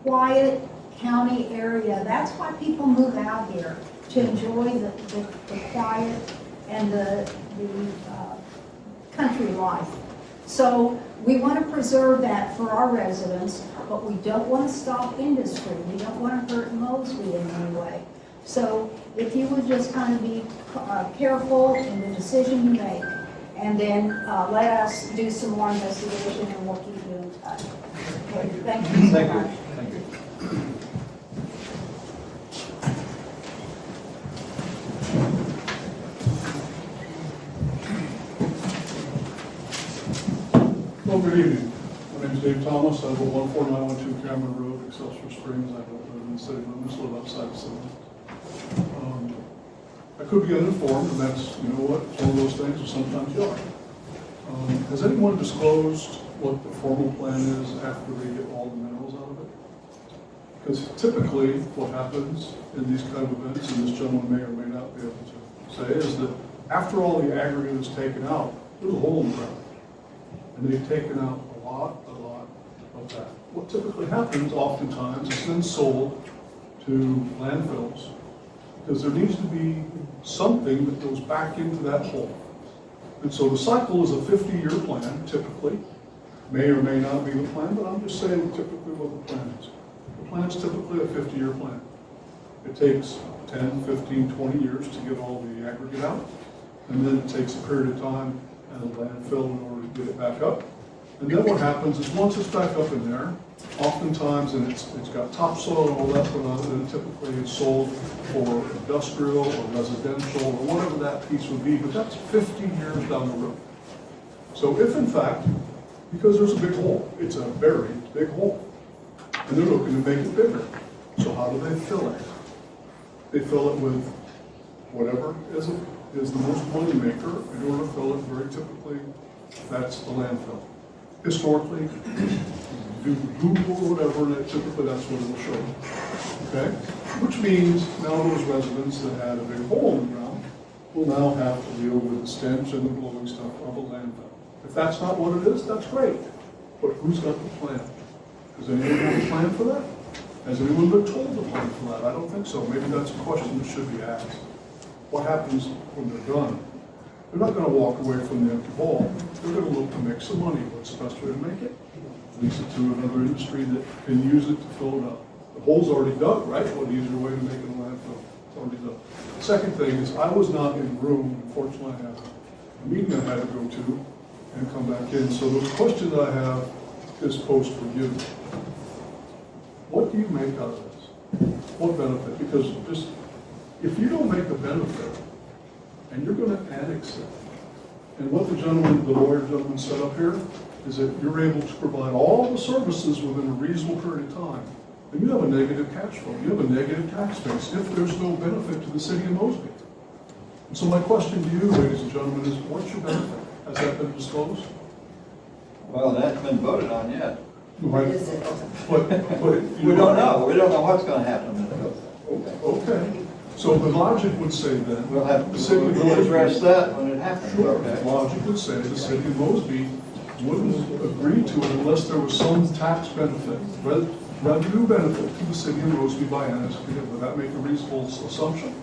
quiet county area. That's why people move out here, to enjoy the quiet and the country life. So we want to preserve that for our residents, but we don't want to stop industry. We don't want to hurt Mosby in any way. So if you would just kind of be careful in the decision you make, and then let us do some more investigation, and we'll keep you in touch. Okay, thank you so much. Thank you. Well, good evening. My name is Dave Thomas. I live at 14912 Cameron Road, Excelsior Springs. I don't live in the city limits, live outside the city limits. I could be uninformed, and that's, you know what, it's one of those things that sometimes you are. Has anyone disclosed what the formal plan is after they get all the minerals out of it? Because typically, what happens in these kind of events, and this gentleman may or may not be able to say, is that after all the aggregate is taken out, there's a hole in the ground. And they've taken out a lot of that. What typically happens oftentimes is then sold to landfills, because there needs to be something that goes back into that hole. And so the cycle is a 50-year plan, typically. May or may not be the plan, but I'm just saying typically what the plan is. The plan is typically a 50-year plan. It takes 10, 15, 20 years to get all the aggregate out. And then it takes a period of time and a landfill in order to get it back up. And then what happens is once it's back up in there, oftentimes, and it's got topsoil and all that put on it, and typically it's sold for industrial or residential or whatever that piece would be, but that's 50 years down the road. So if in fact, because there's a big hole, it's a very big hole, and they're looking to make it bigger. So how do they fill it? They fill it with whatever is the most money maker. In order to fill it, very typically, that's the landfill. Historically, do Google or whatever, and typically that's what it'll show you. Okay? Which means now those residents that had a big hole in the ground will now have to deal with the stench and the blowing stuff of a landfill. If that's not what it is, that's great. But who's got the plan? Does anyone have a plan for that? Has anyone been told the plan for that? I don't think so. Maybe that's a question that should be asked. What happens when they're done? They're not going to walk away from the empty bowl. They're going to look to make some money. What's the best way to make it? Lease it to another industry that can use it to fill it up. The hole's already dug, right? What easier way to make it a landfill? It's already dug. Second thing is, I was not in the room. Unfortunately, I had a meeting I had to go to and come back in. So the question that I have is posed for you. What do you make out of this? What benefit? Because just, if you don't make a benefit, and you're going to annex it, and what the lawyer gentleman said up here, is that you're able to provide all the services within a reasonable period of time, then you have a negative cash flow. You have a negative tax base if there's no benefit to the city of Mosby. And so my question to you, ladies and gentlemen, is what's your benefit? Has that been disclosed? Well, that's been voted on yet. Right. But We don't know. We don't know what's going to happen in the bill. Okay. So the logic would say then, We'll have, the city of we'll address Mosby, that when it happens. sure, Okay. logic would say the city of Mosby wouldn't agree to it unless there was some tax benefit, revenue benefit to the city of Mosby by annexing it. Would that make a reasonable assumption?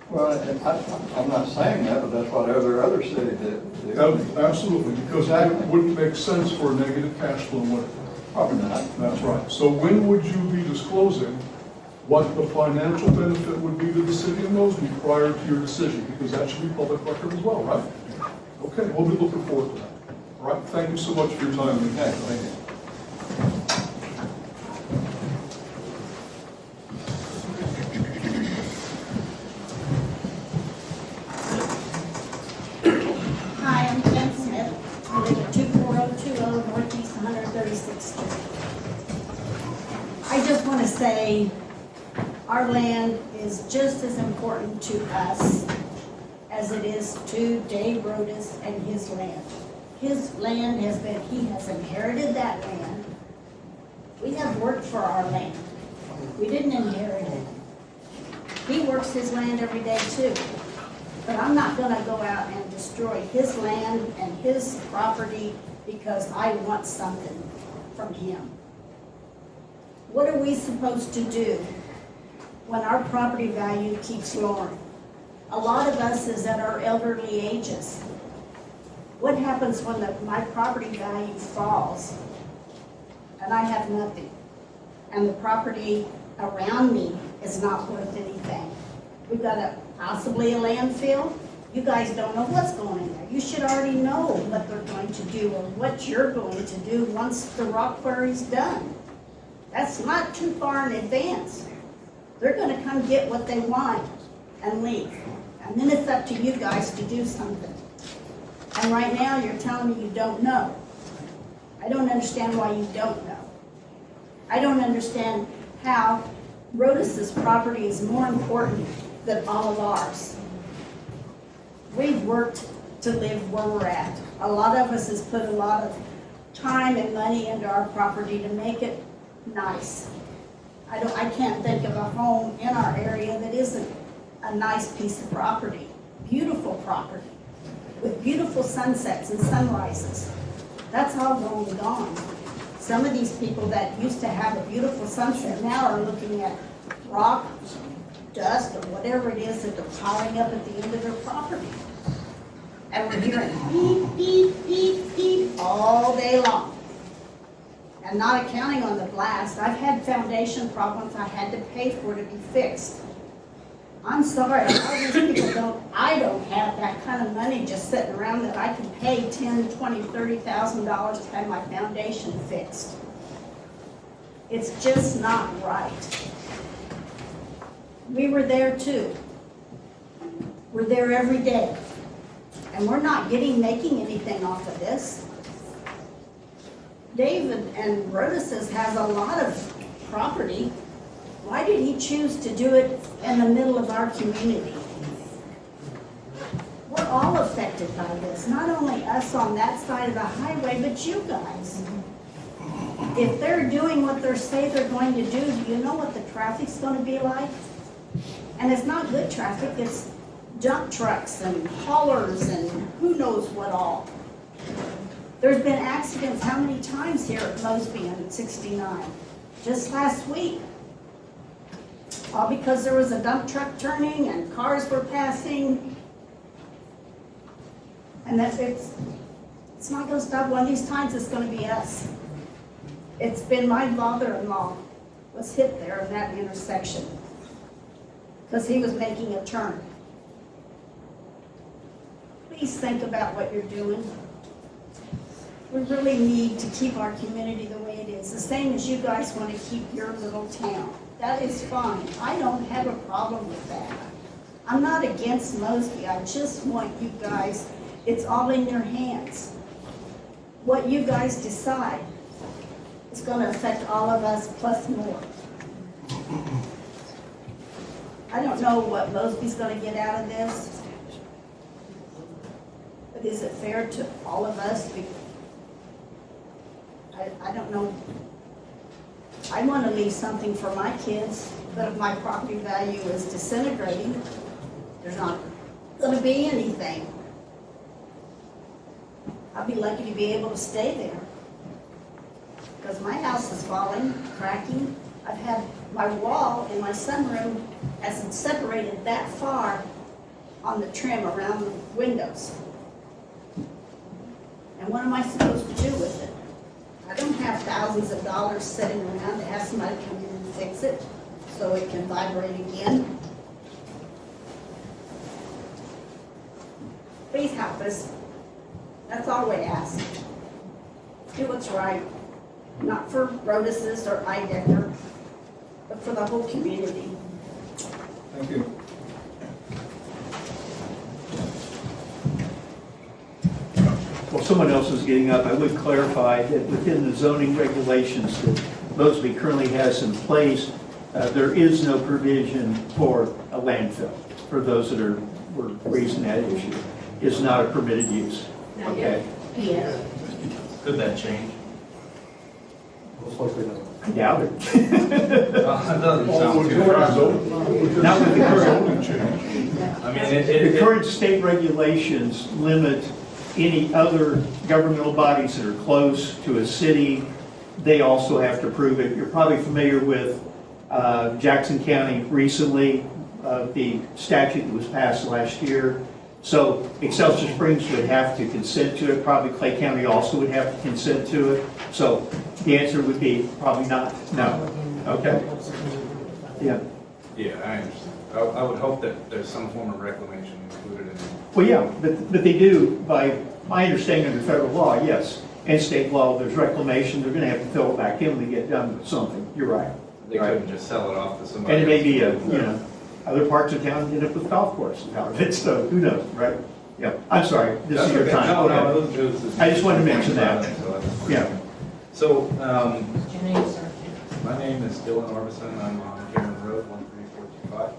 Well, I'm not saying that, but that's what other cities do. Absolutely, because that wouldn't make sense for a negative cash flow, would it? Probably not. That's right. So when would you be disclosing what the financial benefit would be to the city of Mosby prior to your decision? Because that should be public record as well, right? Okay, we'll be looking forward to that. All right, thank you so much for your time. Okay, thank you. Hi, I'm Jen Smith. I live at 24020 Northeast 136th Street. I just want to say our land is just as important to us as it is to Dave Rodas and his land. His land has been, he has inherited that land. We have worked for our land. We didn't inherit it. He works his land every day too. But I'm not gonna go out and destroy his land and his property because I want something from him. What are we supposed to do when our property value keeps lowering? A lot of us is at our elderly ages. What happens when my property value falls and I have nothing? And the property around me is not worth anything. We've got possibly a landfill. You guys don't know what's going in there. You should already know what they're going to do or what you're going to do once the rock quarry's done. That's not too far in advance. They're gonna come get what they want and leave. And then it's up to you guys to do something. And right now, you're telling me you don't know. I don't understand why you don't know. I don't understand how Rodas's property is more important than all of ours. We've worked to live where we're at. A lot of us has put a lot of time and money into our property to make it nice. I can't think of a home in our area that isn't a nice piece of property. Beautiful property with beautiful sunsets and sunrises. That's all long gone. Some of these people that used to have a beautiful sunset now are looking at rock, dust, or whatever it is that they're piling up at the end of their property. And we're hearing beep, beep, beep, beep all day long. And not accounting on the blast. I've had foundation problems I had to pay for to be fixed. I'm sorry, a lot of these people I don't have that kind of money just sitting around that I can pay $10,000, $20,000, $30,000 to have my foundation fixed. It's just not right. We were there too. We're there every day. And we're not making anything off of this. David and Rhodes's has a lot of property. Why did he choose to do it in the middle of our community? We're all affected by this, not only us on that side of the highway, but you guys. If they're doing what they say they're going to do you know what the traffic's going to be like? And it's not good traffic, it's dump trucks and haulers and who knows what all. There's been accidents how many times here at Mosby on 69? Just last week. All because there was a dump truck turning and cars were passing. And it's not going to stop. One of these times it's going to be us. It's been my father-in-law was hit there in that intersection because he was making a turn. Please think about what you're doing. We really need to keep our community the way it is, the same as you guys want to keep your little town. That is fine. I don't have a problem with that. I'm not against Mosby. I just want you guys, it's all in your hands. What you guys decide is going to affect all of us plus more. I don't know what Mosby's going to get out of this, but is it fair to all of us? I don't know. I want to leave something for my kids, but if my property value is disintegrating, there's not going to be anything. I'll be lucky to be able to stay there because my house is falling, cracking. I've had my wall in my sunroom hasn't separated that far on the trim around the windows. And what am I supposed to do with it? I don't have thousands of dollars sitting around to have somebody come in and fix it so it can vibrate again. Please help us. That's all we ask. Do what's right. Not for Rhodes's or Ideker, but for the whole community. Thank you. Well, someone else is getting up. I would clarify that within the zoning regulations that Mosby currently has in place, there is no provision for a landfill. For those that were raising that issue, it's not a permitted use. Okay. Yes. Could that change? Most likely not. I doubt it. It doesn't sound too far. Not with the current. I mean, The current state regulations limit any other governmental bodies that are close to a city. They also have to prove it. You're probably familiar with Jackson County recently, the statute that was passed last year. So Excelsior Springs would have to consent to it. Probably Clay County also would have to consent to it. So the answer would be probably not, no. Okay. Yeah. yeah, I understand. I would hope that there's some form of reclamation included in it. Well, yeah, but they do, by my understanding under federal law, yes. And state law, there's reclamation. They're going to have to fill it back in to get done with something. You're right. They couldn't just sell it off to somebody. And it may else. be other parts of town end up with golf courses out of it, so who knows, right? Yeah, I'm sorry, this is your time. No, I just wanted to mention that. Yeah. So, Your name, sir? my name is Dylan Orbison. I'm on Cameron Road, 13425.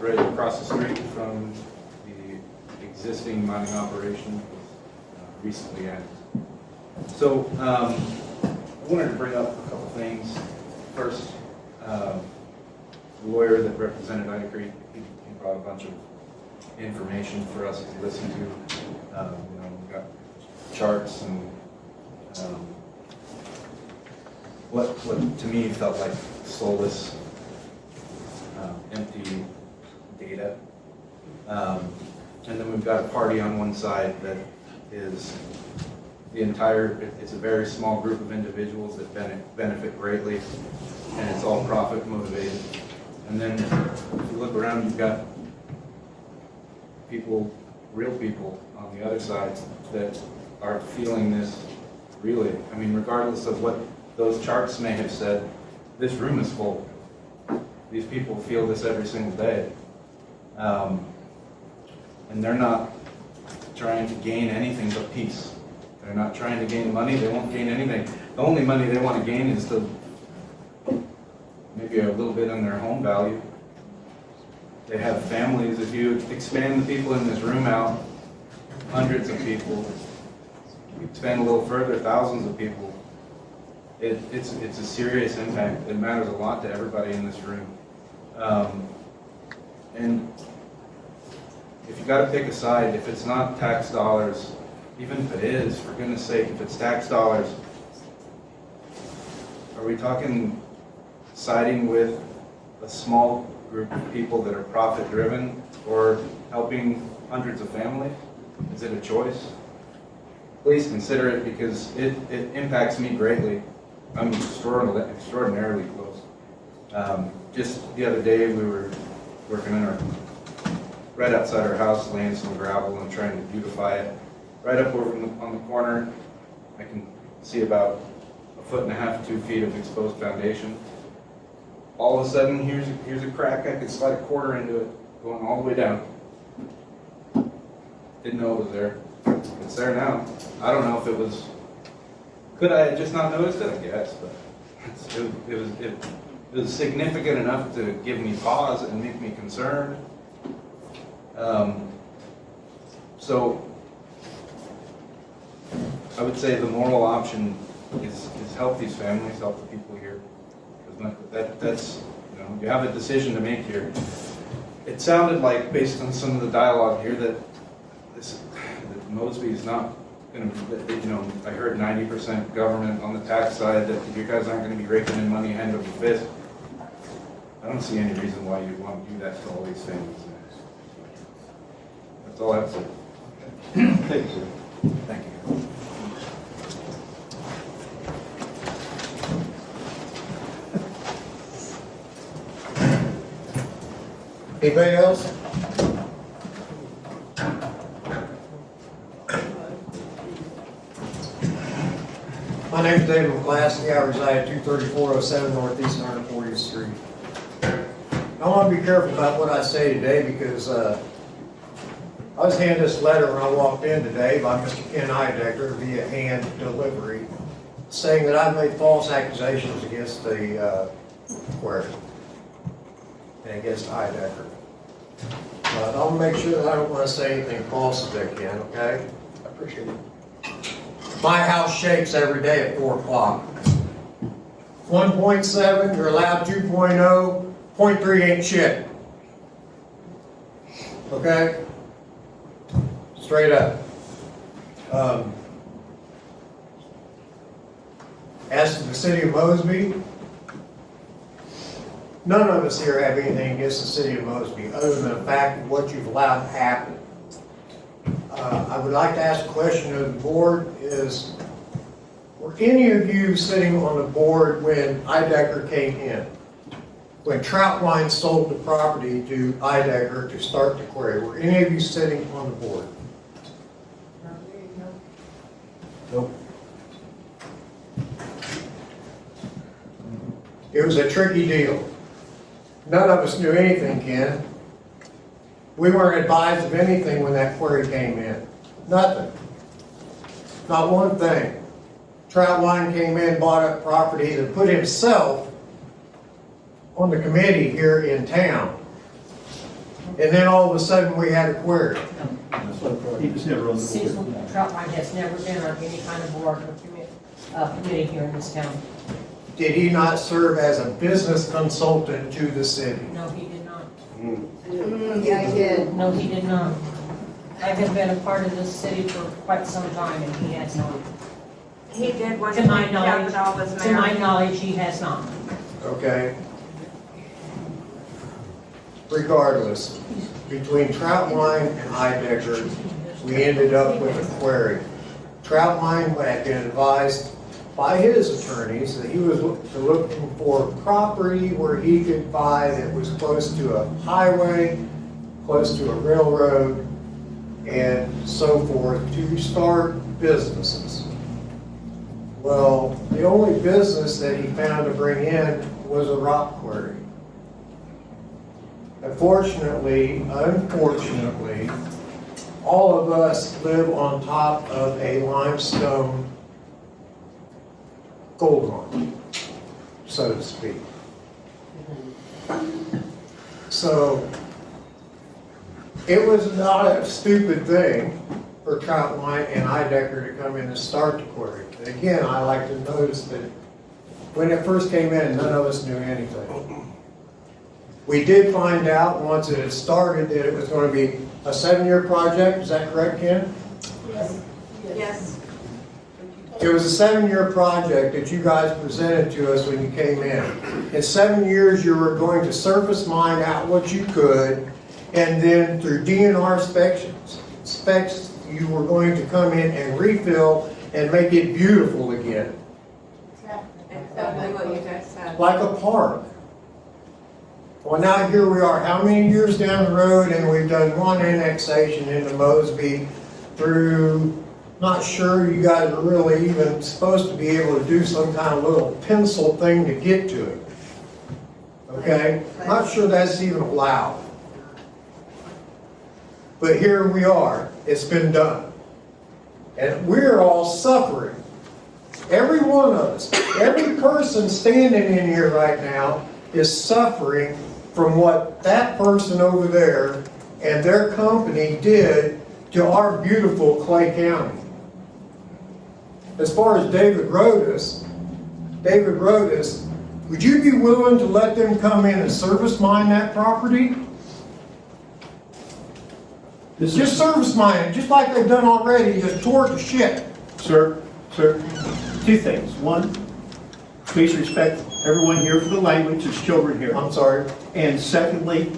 Right across the street from the existing mining operation recently added. So, I wanted to bring up a couple things. First, the lawyer that represented Ideker, he brought a bunch of information for us to listen to. We've got charts and what to me felt like soulless, empty data. And then we've got a party on one side that is it's a very small group of individuals that benefit greatly, and it's all profit motivated. And then if you look around, you've got people, real people on the other side that are feeling this really. I mean, regardless of what those charts may have said, this room is full. These people feel this every single day. And they're not trying to gain anything but peace. They're not trying to gain money, they won't gain anything. The only money they want to gain is maybe a little bit on their home value. They have families. If you expand the people in this room out, hundreds of people, you expand a little further, thousands of people, it's a serious impact. It matters a lot to everybody in this room. And if you got to pick a side, if it's not tax dollars, even if it is, for goodness sake, if it's tax dollars, are we talking siding with a small group of people that are profit driven or helping hundreds of families? Is it a choice? Please consider it, because it impacts me greatly. I'm extraordinarily close. Just the other day, we were working right outside our house, laying some gravel and trying to beautify it. Right up over on the corner, I can see about 1.5 to 2 feet of exposed foundation. All of a sudden, here's a crack. I could slide a quarter into it, going all the way down. Didn't know it was there. It's there now. I don't know if it was. Could I have just not noticed it? I guess, but it was significant enough to give me pause and make me concerned. So I would say the moral option is help these families, help the people here. That's, you have a decision to make here. It sounded like, based on some of the dialogue here, that Mosby is not going to, I heard 90% government on the tax side, that you guys aren't going to be raking in money hand over fist. I don't see any reason why you'd want to do that to all these families. That's all I have to say. Thank you, sir. Thank you. Anybody else? My name is David McClaskey. I reside at 23407 Northeast 140th Street. I want to be careful about what I say today, because I was handed this letter when I walked in today by Mr. Ken Ideker via hand delivery, saying that I've made false accusations against the quarry and against Ideker. But I'll make sure that I don't want to say anything false today, Ken, okay? I appreciate it. My house shakes every day at 4 o'clock. 1.7, you're allowed 2.0, 0.3 ain't shit. Okay? Straight up. As to the city of Mosby, none of us here have anything against the city of Mosby, other than the fact of what you've allowed to happen. I would like to ask a question of the board is, were any of you sitting on the board when Ideker came in? When Troutwine sold the property to Ideker to start the quarry, were any of you sitting on the board? Nope. It was a tricky deal. None of us knew anything, Ken. We weren't advised of anything when that quarry came in. Nothing. Not one thing. Troutwine came in, bought up property, and put himself on the committee here in town. And then all of a sudden we had a quarry. He was never on the Cecil board. Troutwine has never been on any kind of board or committee here in this town. Did he not serve as a business consultant to the city? No, he did not. Yeah, he did. No, he did not. I have been a part of this city for quite some time, and he has not. He did when To my knowledge, Capital was to my mayor. knowledge, he has not. Okay. Regardless, between Troutwine and Ideker, we ended up with a quarry. Troutwine had been advised by his attorneys that he was looking for property where he could buy that was close to a highway, close to a railroad, and so forth, to start businesses. Well, the only business that he found to bring in was a rock quarry. Unfortunately, all of us live on top of a limestone gold mine, so to speak. So it was not a stupid thing for Troutline and Ideker to come in and start the quarry. And again, I like to notice that when it first came in, none of us knew anything. We did find out once it had started that it was going to be a 7-year project. Is that correct, Ken? Yes. It was a 7-year project that you guys presented to us when you came in. In 7 years, you were going to surface mine out what you could, and then through DNR specs, you were going to come in and refill and make it beautiful again. Exactly what you just said. Like a park. Well, now here we are, how many years down the road, and we've done one annexation into Mosby through, not sure you guys are really even supposed to be able to do some kind of little pencil thing to get to it. Okay? Not sure that's even allowed. But here we are, it's been done. And we're all suffering. Every one of us, every person standing in here right now is suffering from what that person over there and their company did to our beautiful Clay County. As far as David Rodas, would you be willing to let them come in and service mine that property? Just service mine it, just like they've done already, just tore it to shit. Sir, two things. One, please respect everyone here for the language, there's children here. I'm sorry. And secondly,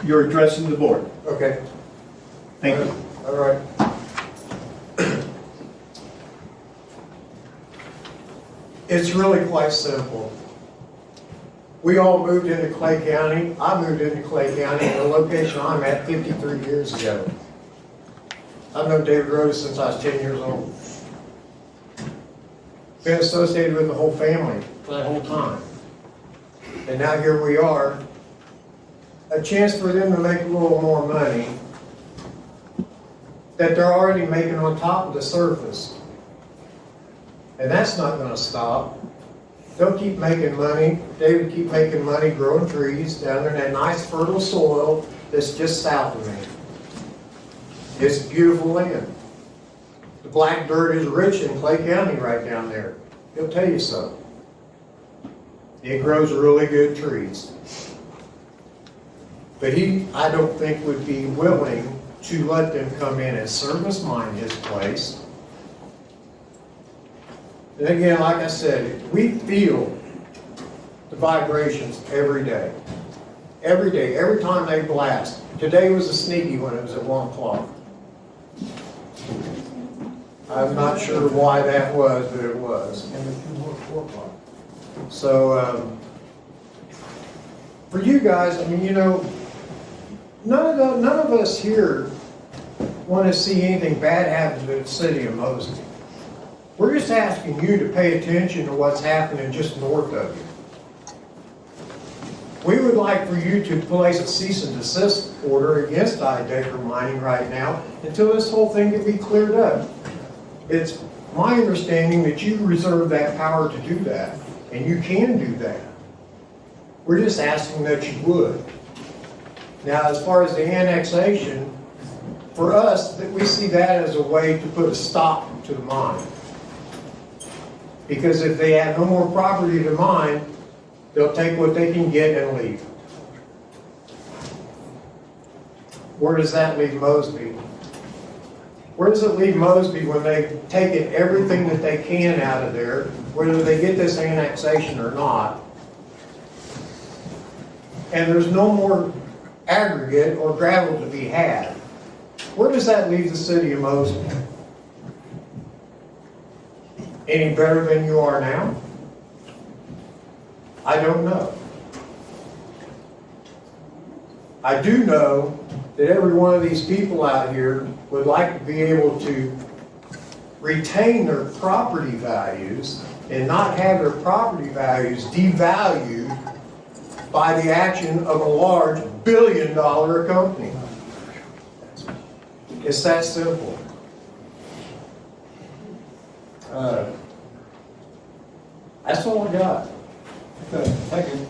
you're addressing the board. Okay. Thank you. All right. It's really quite simple. We all moved into Clay County. I moved into Clay County, the location I'm at 53 years ago. I've known David Rhodes since I was 10 years old. Been associated with the whole family for that whole time. And now here we are. A chance for them to make a little more money that they're already making on top of the surface. And that's not going to stop. They'll keep making money. They would keep making money growing trees down there in that nice fertile soil that's just south of me. It's beautiful land. The black dirt is rich in Clay County right down there. He'll tell you so. It grows really good trees. But he, I don't think, would be willing to let them come in and service mine his place. And again, like I said, we feel the vibrations every day. Every day, every time they blast. Today was a sneaky one, it was at 1 o'clock. I'm not sure why that was, but it was. And the 4 o'clock. So, for you guys, I mean, you know, none of us here want to see anything bad happen to the city of Mosby. We're just asking you to pay attention to what's happening just north of you. We would like for you to place a cease and desist order against Ideker Mining right now until this whole thing can be cleared up. It's my understanding that you reserve that power to do that, and you can do that. We're just asking that you would. Now, as far as the annexation, for us, we see that as a way to put a stop to the mine. Because if they have no more property to mine, they'll take what they can get and leave. Where does that leave Mosby? Where does it leave Mosby when they've taken everything that they can out of there, whether they get this annexation or not, and there's no more aggregate or gravel to be had? Where does that leave the city of Mosby? Any better than you are now? I don't know. I do know that every one of these people out here would like to be able to retain their property values and not have their property values devalued by the action of a large billion-dollar company. It's that simple. That's all I got. Okay, thank you.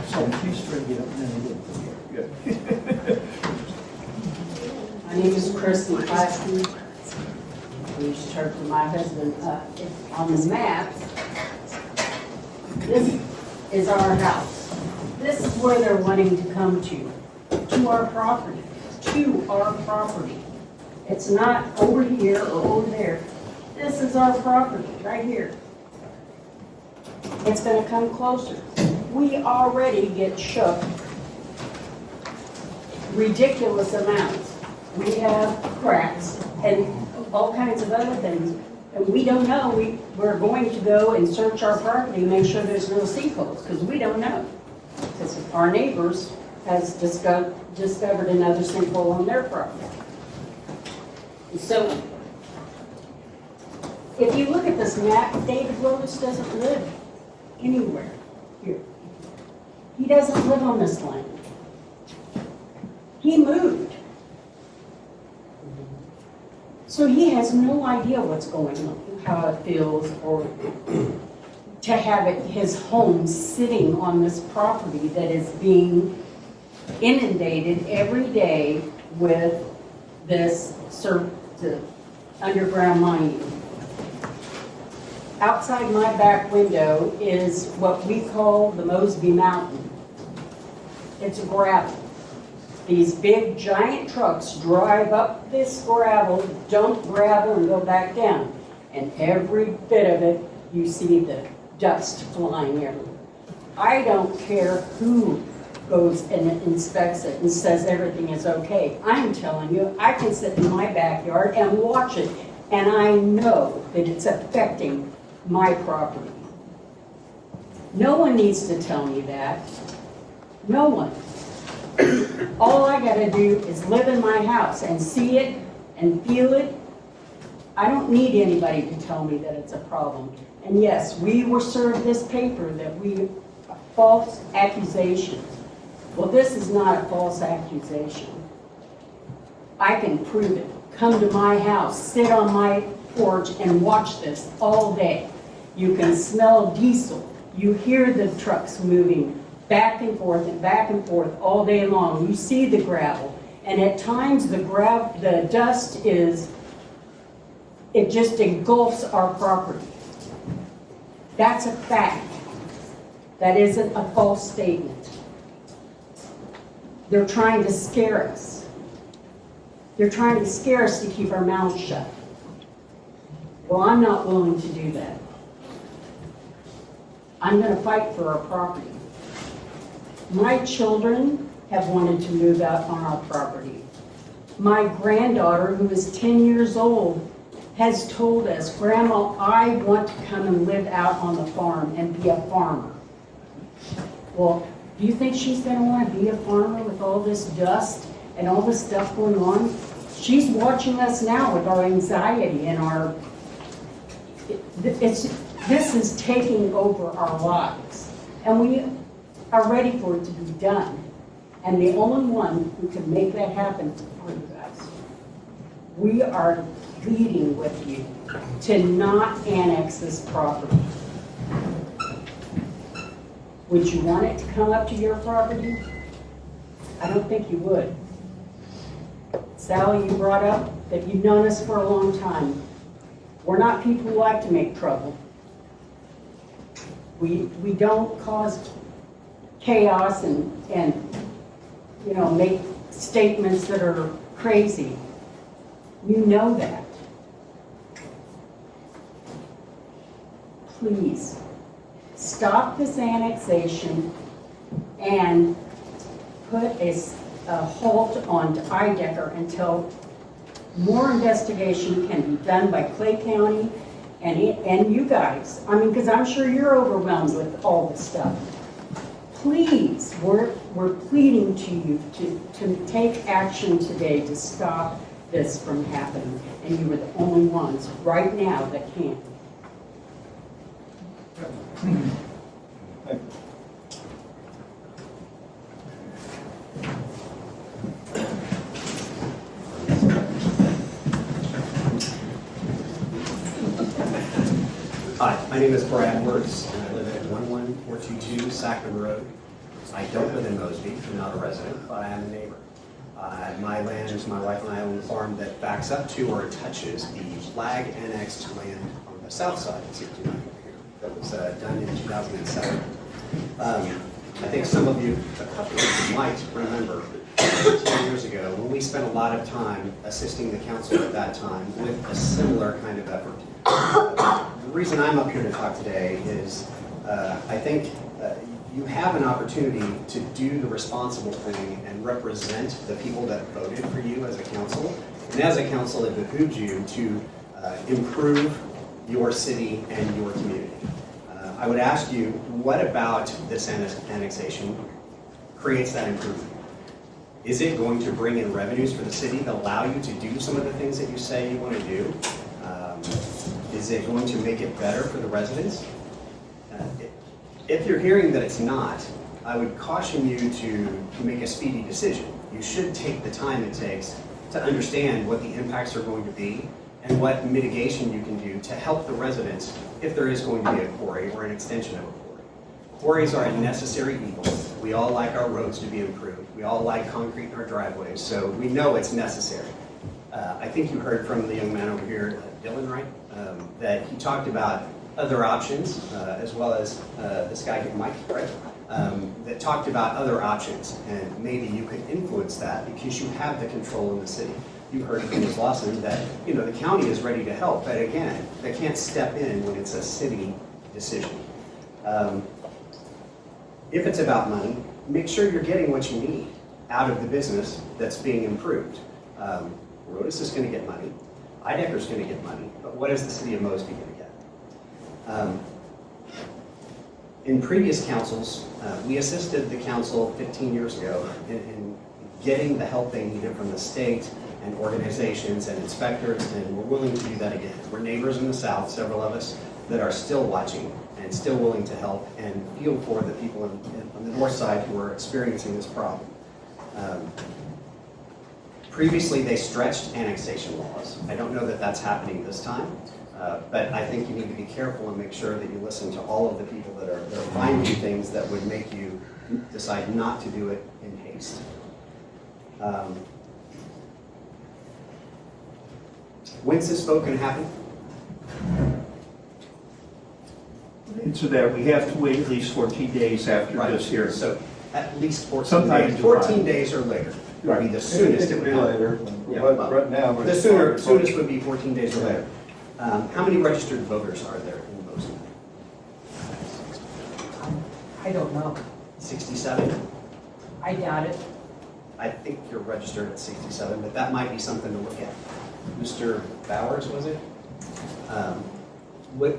So she's trying to get up and then we'll My name is Kristen Claxton. We used to work for my husband. On the maps, this is our house. This is where they're wanting to come to our property, It's not over here or over there. This is our property, right here. It's gonna come closer. We already get shook ridiculous amounts. We have cracks and all kinds of other things, and we don't know. We're going to go and search our property and make sure there's no sinkholes, because we don't know. Because our neighbors has discovered another sinkhole on their property. So, if you look at this map, David Lotus doesn't live anywhere here. He doesn't live on this land. He moved. So he has no idea what's going on, how it feels, or to have his home sitting on this property that is being inundated every day with this the underground mining. Outside my back window is what we call the Mosby Mountain. It's gravel. These big giant trucks drive up this gravel, dump gravel, and go back down. And every bit of it, you see the dust flying everywhere. I don't care who goes and inspects it and says everything is okay. I'm telling you, I can sit in my backyard and watch it, and I know that it's affecting my property. No one needs to tell me that. No one. All I gotta do is live in my house and see it and feel it. I don't need anybody to tell me that it's a problem. And yes, we were served this paper that false accusations. Well, this is not a false accusation. I can prove it. Come to my house, sit on my porch and watch this all day. You can smell diesel. You hear the trucks moving back and forth all day long. You see the gravel. And at times the dust it just engulfs our property. That's a fact. That isn't a false statement. They're trying to scare us. They're trying to scare us to keep our mouths shut. Well, I'm not willing to do that. I'm going to fight for our property. My children have wanted to move out on our property. My granddaughter, who is 10 years old, has told us, Grandma, I want to come and live out on the farm and be a farmer. Well, do you think she's going to want to be a farmer with all this dust and all this stuff going on? She's watching us now with our anxiety and this is taking over our lives. And we are ready for it to be done. And the only one who can make that happen are you guys. We are pleading with you to not annex this property. Would you want it to come up to your property? I don't think you would. Sally, you brought up that you've known us for a long time. We're not people who like to make trouble. We don't cause chaos and make statements that are crazy. You know that. Please, stop this annexation and put a halt on Ideker until more investigation can be done by Clay County and you guys. I mean, because I'm sure you're overwhelmed with all this stuff. Please, we're pleading to you to take action today to stop this from happening. And you are the only ones right now that can. Hi, my name is Brad Wertz, and I live at 11422 Sackman Road. I don't live in Mosby, I'm not a resident, but I am a neighbor. My land, my wife and I own a farm that backs up to or touches the flag annexed land on the south side of 69 here. That was done in 2007. I think some of you, a couple of you might remember 10 years ago when we spent a lot of time assisting the council at that time with a similar kind of effort. The reason I'm up here to talk today is I think you have an opportunity to do the responsible thing and represent the people that voted for you as a council. And as a council, it behooves you to improve your city and your community. I would ask you, what about this annexation creates that improvement? Is it going to bring in revenues for the city that allow you to do some of the things that you say you want to do? Is it going to make it better for the residents? If you're hearing that it's not, I would caution you to make a speedy decision. You should take the time it takes to understand what the impacts are going to be and what mitigation you can do to help the residents if there is going to be a quarry or an extension of a quarry. Quarries are a necessary evil. We all like our roads to be improved. We all like concrete in our driveways, so we know it's necessary. I think you heard from the young man over here, Dylan, right? That he talked about other options, as well as this guy here, Mike, right? That talked about other options, and maybe you could influence that because you have the control in the city. You heard from Ms. Lawson that the county is ready to help, but again, they can't step in when it's a city decision. If it's about money, make sure you're getting what you need out of the business that's being improved. Rodas is going to get money. Ideker is going to get money, but what is the city of Mosby going to get? In previous councils, we assisted the council 15 years ago in getting the help they needed from the state and organizations and inspectors, and we're willing to do that again. We're neighbors in the south, several of us, that are still watching and still willing to help and feel for the people on the north side who are experiencing this problem. Previously, they stretched annexation laws. I don't know that that's happening this time, but I think you need to be careful and make sure that you listen to all of the people that are finding things that would make you decide not to do it in haste. When's this vote going to happen? So that we have to wait at least 14 days after this hearing. So at least 14 Sometime days. 14 days or later would be the soonest it would be later. Yeah, But right now, the soonest would be 14 days or later. How many registered voters are there in Mosby? I don't know. 67? I doubt it. I think you're registered at 67, but that might be something to look at. Mr. Bowers, was it?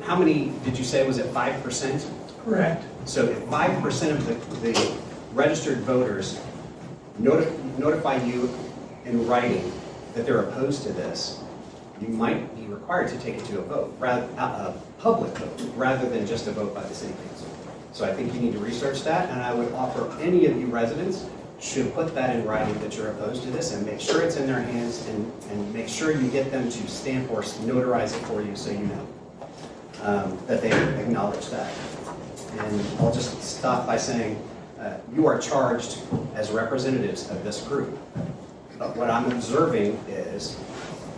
How many did you say? Was it 5%? Correct. So if 5% of the registered voters notify you in writing that they're opposed to this, you might be required to take it to a vote, a public vote, rather than just a vote by the city council. So I think you need to research that, and I would offer any of you residents should put that in writing that you're opposed to this and make sure it's in their hands and make sure you get them to stamp or notarize it for you so you know that they acknowledge that. And I'll just stop by saying you are charged as representatives of this group. But what I'm observing is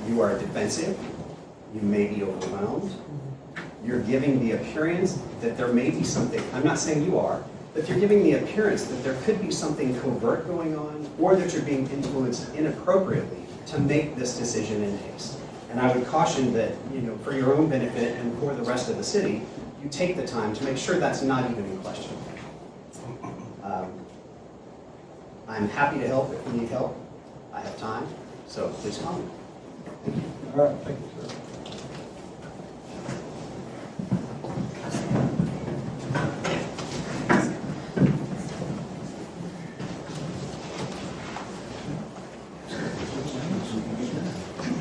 you are defensive, you may be overwhelmed, you're giving the appearance that there may be something, I'm not saying you are, but you're giving the appearance that there could be something covert going on or that you're being influenced inappropriately to make this decision in haste. And I would caution that, for your own benefit and for the rest of the city, you take the time to make sure that's not even in question. I'm happy to help if you need help. I have time, so please call me. Thank you. All right, thank you, sir.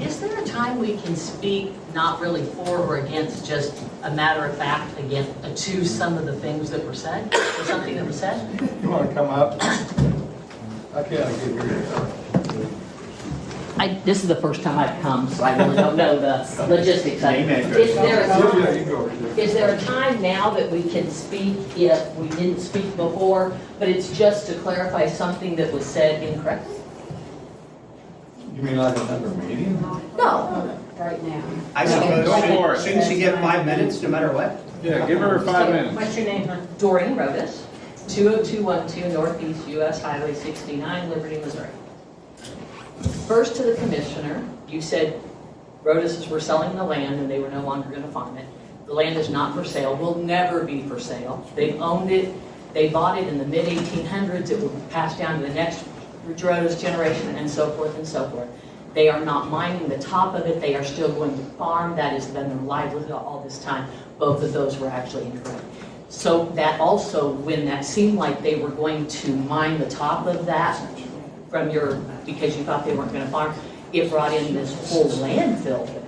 Is there a time we can speak not really for or against, just a matter of fact to some of the things that were said, or something that was said? You want to come up? I can't get here. this is the first time I've come, so I really don't know the logistics of it. Is there a time now that we can speak if we didn't speak before, but it's just to clarify something that was said incorrectly? You mean like another meeting? No. Right now. I suppose, shouldn't she get 5 minutes no matter what? Yeah, give her 5 minutes. What's your name, hon? Doreen Rodas, 20212 Northeast US Highway 69, Liberty, Missouri. First to the commissioner, you said Rodas were selling the land and they were no longer going to farm it. The land is not for sale, will never be for sale. They've owned it, they bought it in the mid-1800s, it will pass down to the next Rodas generation and so forth and so forth. They are not mining the top of it, they are still going to farm, that has been their livelihood all this time. Both of those were actually incorrect. So that also, when that seemed like they were going to mine the top of that from your, because you thought they weren't going to farm, it brought in this whole landfill thing.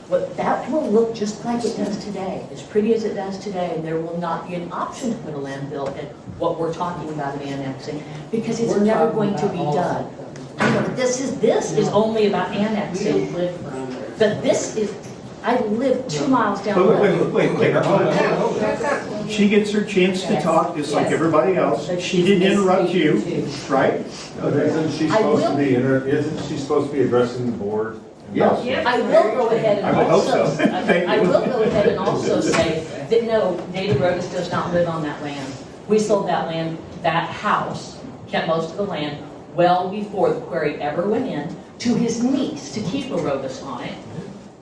But that will look just like it does today, as pretty as it does today, and there will not be an option to put a landfill at what we're talking about in annexing, because it's never going to be done. This is only about annexing, but this is, I live 2 miles down the road. Wait. She gets her chance to talk just like everybody else. She didn't interrupt you, right? Isn't she supposed to be addressing the board? Yes. I will go ahead and I would hope also, so. I will go ahead and also say that no, David Rodas does not live on that land. We sold that land, that house, kept most of the land, well before the quarry ever went in, to his niece to keep a Rodas on it.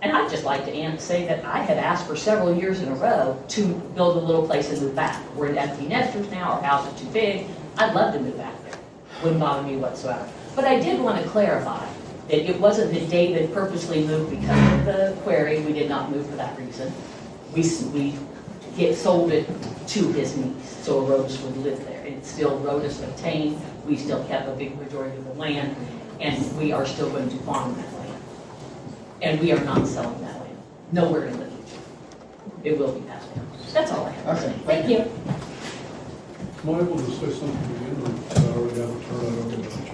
And I'd just like to say that I have asked for several years in a row to build a little place and move back. We're in empty nesters now, our house is too big. I'd love to move back there. Wouldn't bother me whatsoever. But I did want to clarify that it wasn't that David purposely moved because of the quarry. We did not move for that reason. We sold it to his niece, so a Rodas would live there. It's still Rodas obtained. We still kept a big majority of the land, and we are still going to farm that land. And we are not selling that land. Nowhere in the future. It will be passed down. That's all I have to say. Thank you. Am I able to say something again, or did I already have a turn over the chance?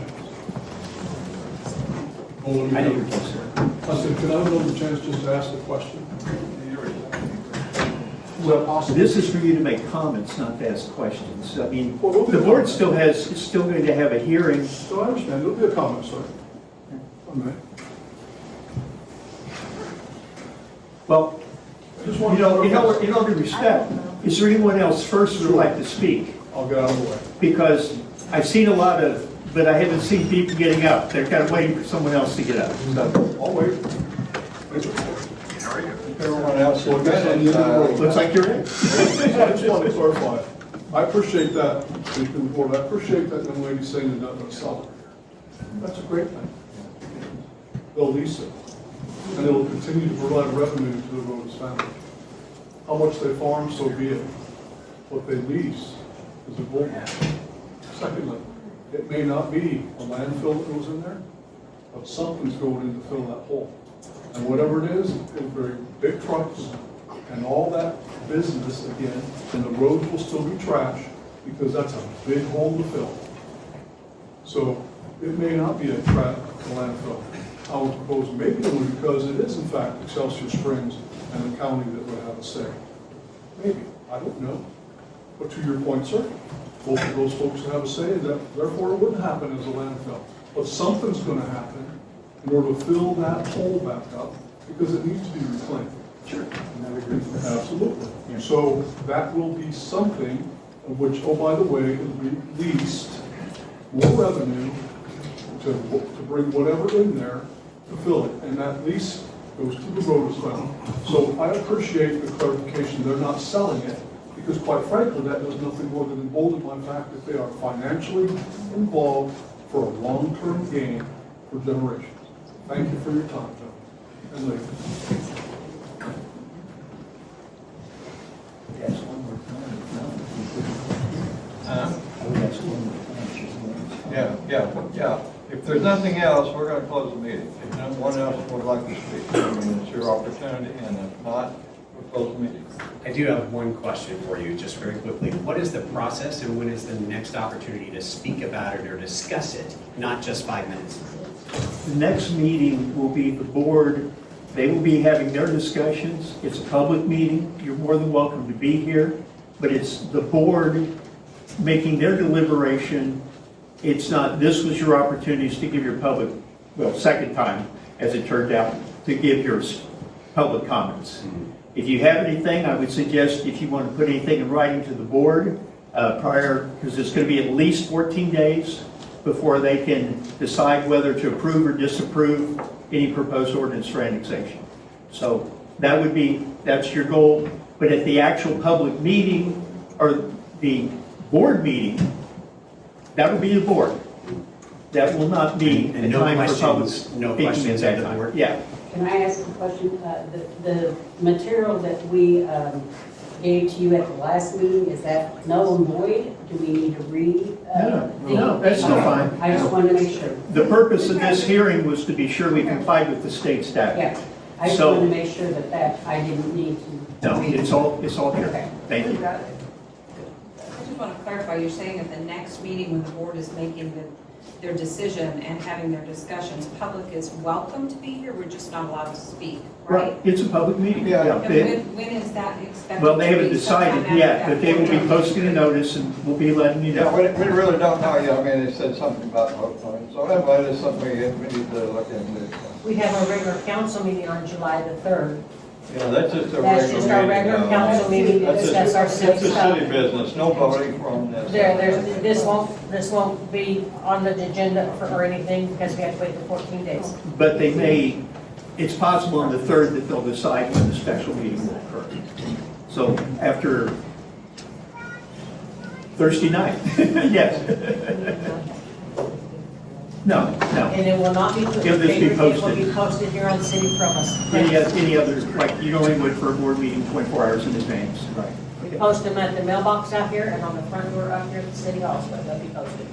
I didn't think so. I said, can I have another chance just to ask a question? Well, this is for you to make comments, not to ask questions. I mean, the board is still going to have a hearing. So I understand, it'll be a comment, sir. Okay. Well, in all due respect, is there anyone else first who would like to speak? I'll get out of the way. Because I've seen a lot of, but I haven't seen people getting up. They're kind of waiting for someone else to get up. So, I'll wait. Everyone else will looks like you're in. I just want to clarify. I appreciate that, I appreciate that young lady saying they're not going to sell it. That's a great thing. They'll lease it, and it'll continue to provide revenue to the Rhodes family. How much they farm, so be it. What they lease is a gold mine. Secondly, it may not be a landfill that goes in there, but something's going in to fill that hole. And whatever it is, it'll be big trucks and all that business again, and the roads will still be trash because that's a big hole to fill. So it may not be a landfill. I would propose maybe only because it is in fact Excelsior Springs and the county that would have a say. Maybe, I don't know. But to your point, sir, both of those folks have a say, and that therefore it wouldn't happen as a landfill. But something's going to happen in order to fill that hole back up because it needs to be reclaimed. Sure. Absolutely. Yeah. So that will be something of which, oh, by the way, it'll be leased more revenue to bring whatever in there to fill it. And that lease goes to the Rhodes family. So I appreciate the clarification. They're not selling it because, quite frankly, that does nothing more than embolden my fact that they are financially involved for a long-term gain for generations. Thank you for your time, gentlemen and ladies. Yes, one more time. Yeah. If there's nothing else, we're going to close the meeting. If no one else would like to speak, I mean, it's your opportunity, and if not, we'll close the meeting. I do have one question for you, just very quickly. What is the process and when is the next opportunity to speak about it or discuss it, not just 5 minutes? the next meeting will be the board. They will be having their discussions. It's a public meeting. You're more than welcome to be here. But it's the board making their deliberation. It's not, this was your opportunities to give your public, well, second time, as it turned out, to give your public comments. If you have anything, I would suggest if you want to put anything in writing to the board prior, because it's going to be at least 14 days before they can decide whether to approve or disapprove any proposed ordinance for annexation. So that would be, that's your goal. But at the actual public meeting or the board meeting, that would be the board. That will not be And a no time for public questions, no speaking questions at at that the time. board? Yeah. Can I ask a question? The material that we gave to you at the last meeting, is that null and void? Do we need to read? No, that's still fine. I just wanted to make sure. The purpose of this hearing was to be sure we complied with the state statute. Yeah, I just So- wanted to make sure that I didn't need to. No, read it's all here. Okay. Thank you. I just want to clarify, you're saying at the next meeting when the board is making their decision and having their discussions, public is welcome to be here, we're just not allowed to speak, right? It's a public meeting. Yeah. And when is that expected? Well, they to haven't be? Sometime decided after yet, that but they will be board posting a notice and we'll be letting you Yeah, know. we really don't know yet. I mean, it said something about vote on it. So anyway, it's something we need to look into. We have a regular council meeting on July the 3rd. Yeah, that's just a regular That's just our meeting, regular no. council meeting to That's discuss our city That's a stuff. city business, no voting from this. This won't be on the agenda or anything because we have to wait for 14 days. But they may, it's possible on the 3rd that they'll decide when the special meeting will occur. So after Thursday night, yes. No. And it will not be put It'll in just be paper, it will posted. be posted here on city premise. Any other, like you normally would for a board meeting 24 hours in advance. Right. We post them at the mailbox out here and on the front door out here at the city hall, so they'll be posted.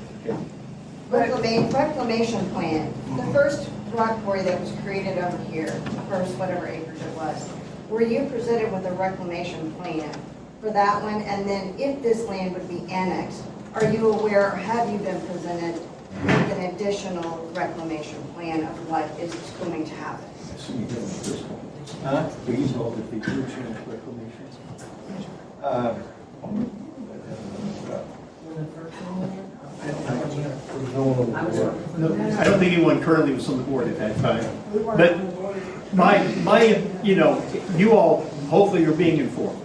Reclamation plan. The first rock quarry that was created over here, the first whatever acres it was, were you presented with a reclamation plan for that one? And then if this land would be annexed, are you aware or have you been presented with an additional reclamation plan of what is going to happen? Huh? These all the features and reclamations. No, I don't think anyone currently was on the board at that time. But my, you all, hopefully you're being informed.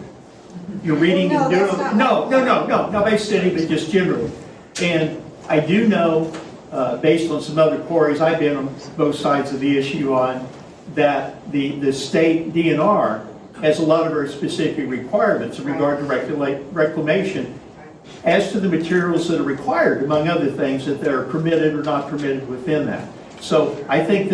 You're reading Well, and no, doing, that's not not by city, but just generally. And I do know, based on some other quarries I've been on both sides of the issue on, that the state DNR has a lot of very specific requirements in regard to reclamation as to the materials that are required, among other things, that they're permitted or not permitted within that. So I think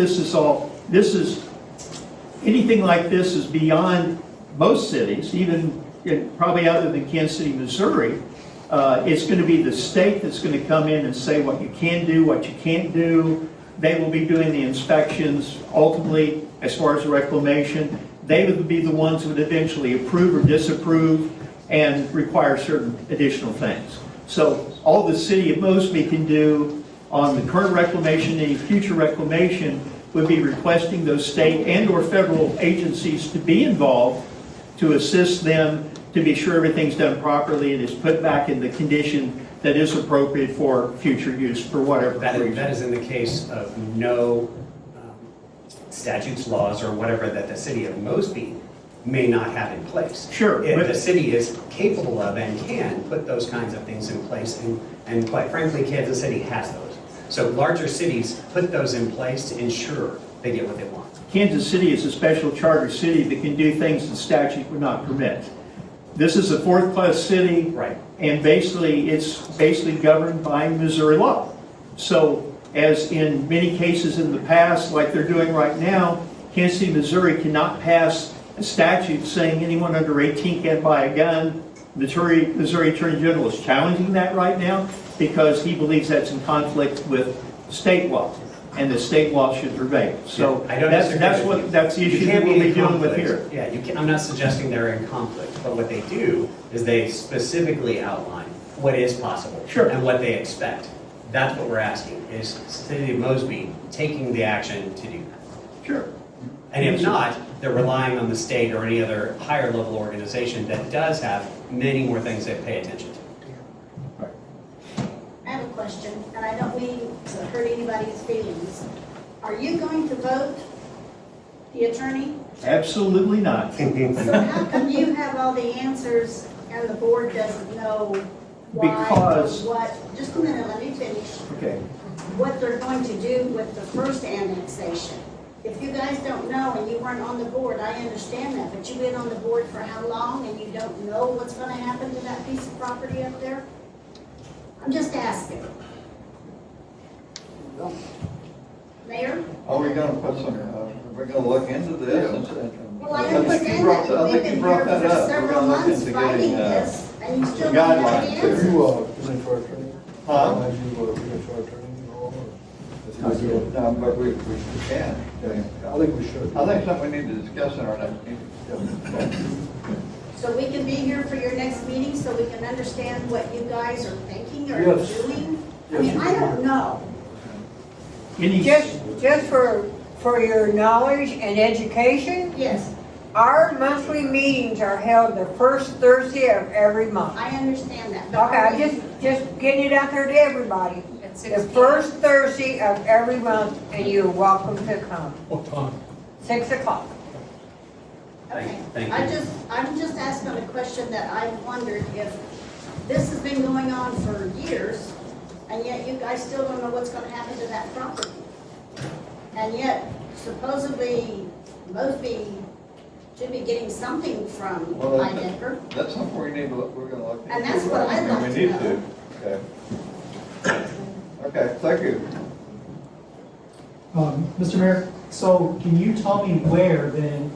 anything like this is beyond most cities, even probably other than Kansas City, Missouri. It's going to be the state that's going to come in and say what you can do, what you can't do. They will be doing the inspections. Ultimately, as far as the reclamation, they would be the ones who would eventually approve or disapprove and require certain additional things. So all the city of Mosby can do on the current reclamation, any future reclamation, would be requesting those state and or federal agencies to be involved to assist them to be sure everything's done properly and is put back in the condition that is appropriate for future use for whatever reason. That is in the case of no statutes, laws, or whatever that the city of Mosby may not have in place. Sure. If the city is capable of and can put those kinds of things in place, and quite frankly, Kansas City has those. So larger cities put those in place to ensure they get what they want. Kansas City is a special charter city that can do things the statute would not permit. This is a fourth-class city, right? And it's governed by Missouri law. So, as in many cases in the past, like they're doing right now, Kansas City, Missouri cannot pass a statute saying anyone under 18 can't buy a gun. Missouri Attorney General is challenging that right now because he believes that's in conflict with state law, and the state law should prevail. So that's the issue that we'll be dealing with here. Yeah, I'm not suggesting they're in conflict, but what they do is they specifically outline what is possible and what they expect. That's what we're asking, is City of Mosby taking the action to do that? Sure. And if not, they're relying on the state or any other higher level organization that does have many more things they pay attention to. I have a question, and I don't mean to hurt anybody's feelings. Are you going to vote, the attorney? Absolutely not. So how come you have all the answers and the board doesn't know why Because- or what? Just a minute, let me finish. Okay. What they're going to do with the first annexation. If you guys don't know and you weren't on the board, I understand that, but you've been on the board for how long and you don't know what's going to happen to that piece of property up there? I'm just asking. Mayor? Are we gonna put some, we're gonna look into this? Well, I think you understand brought that, but we've been that here for up. We're several gonna look months into fighting getting, this, and you still some don't have the guidelines there. answers. You present to our attorney? Huh? You present to our attorney at all, or? No, but we can. I think we should. I think something we need to discuss in our next meeting. So we can be here for your next meeting so we can understand what you guys are thinking or Yes. doing? I Yes, mean, you I can. don't know. Just for your knowledge and education, Yes, our monthly meetings are held the first Thursday of every month. I understand that. but Okay, are I'm we- just getting it out there to everybody. At The 6 p.m. first Thursday of every month, and you're welcome to come. What time? 6 o'clock. Okay, Thank I'm you. just asking a question that I wondered if this has been going on for years, and yet you guys still don't know what's gonna happen to that property. And yet supposedly Mosby should be getting something from Well, Ideker. that's something we need to look, we're gonna look into. And that's what I'd like We to need know. Okay. Okay, thank you. Mr. Mayor, so can you tell me where then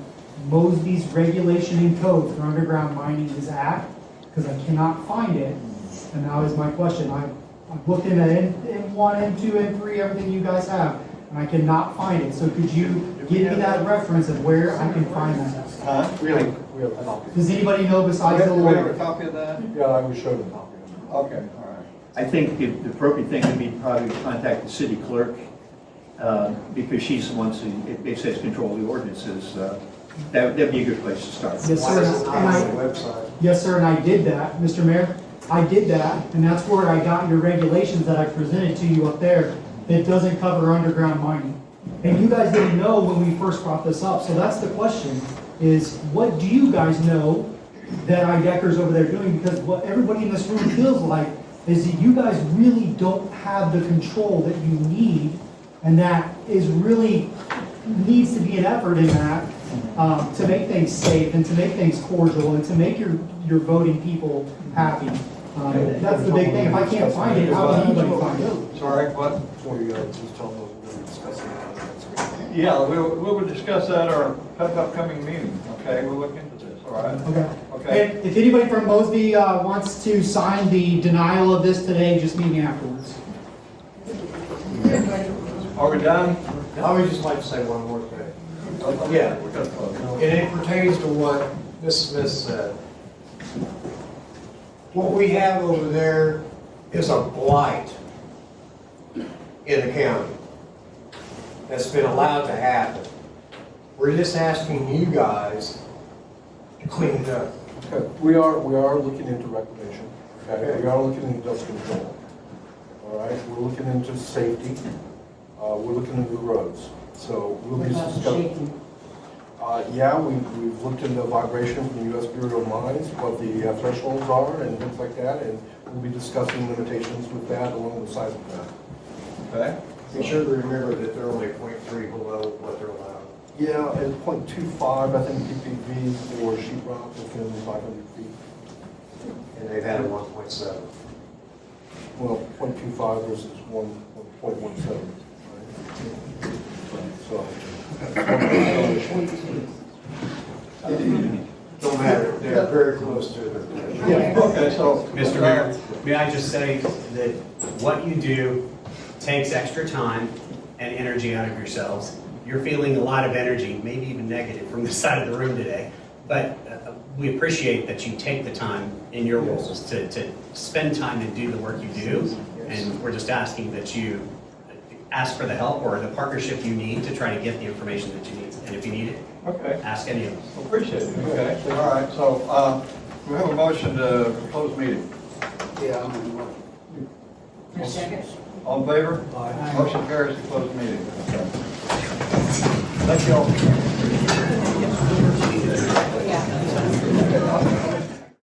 Mosby's regulation and code for underground mining is at? Because I cannot find it, and now is my question. I've looked into M1, M2, M3, everything you guys have, and I cannot find it. So could you give me that reference of where I can find that? Huh? We have a copy. Does anybody know besides the Do we have a lawyer? copy of that? Yeah, I was showed a copy. Okay, all right. I think the appropriate thing would be probably to contact the city clerk, because she's the one who, it says control the ordinances. That'd be a good place to start. Yes, Why sir. is it not And on I- the website? Yes, sir, and I did that, Mr. Mayor. I did that, and that's where I got your regulations that I presented to you up there that doesn't cover underground mining. And you guys didn't know when we first brought this up, so that's the question, is what do you guys know that Ideker's over there doing? Because what everybody in this room feels like is that you guys really don't have the control that you need, and that is really needs to be an effort in that to make things safe and to make things cordial and to make your voting people happy. That's the big thing. If I can't find it, how can anybody find it? Sorry, what? Before you just tell them what we're discussing. Yeah, we will discuss that at our upcoming meeting, okay? We'll look into this, all right? Okay. Okay. And if anybody from Mosby wants to sign the denial of this today, just meet me afterwards. Are we done? I would just like to say one more thing. Yeah. We're gonna close. And it pertains to what Ms. Smith said. What we have over there is a blight in the county that's been allowed to happen. We're just asking you guys to clean it up. Okay, we are looking into reclamation, okay? We are looking into dust control, all right? We're looking into safety, we're looking into roads, so we'll What be about discussing. shaking? Yeah, we've looked into vibration from the U.S. Bureau of Mines, what the thresholds are and things like that, and we'll be discussing limitations with that along the size of that. Okay. Be sure to remember that they're only 0.3 below what they're allowed. Yeah, at 0.25, I think ppv for sheet rock within 500 feet. And they've had a 1.7. Well, 0.25 versus 1.17. So. Don't matter, they're very close to it. Yeah, okay, so. Mr. Mayor, may I just say that what you do takes extra time and energy out of yourselves. You're feeling a lot of energy, maybe even negative from this side of the room today, but we appreciate that you take the time in your roles to spend time and do the work you do. And we're just asking that you ask for the help or the partnership you need to try to get the information that you need. And if you need it, Okay. ask any of us. Appreciate it. Okay, all right, so, we have a motion to close meeting. Yeah. Second. All in favor? Motion carries to close meeting. Thank you all.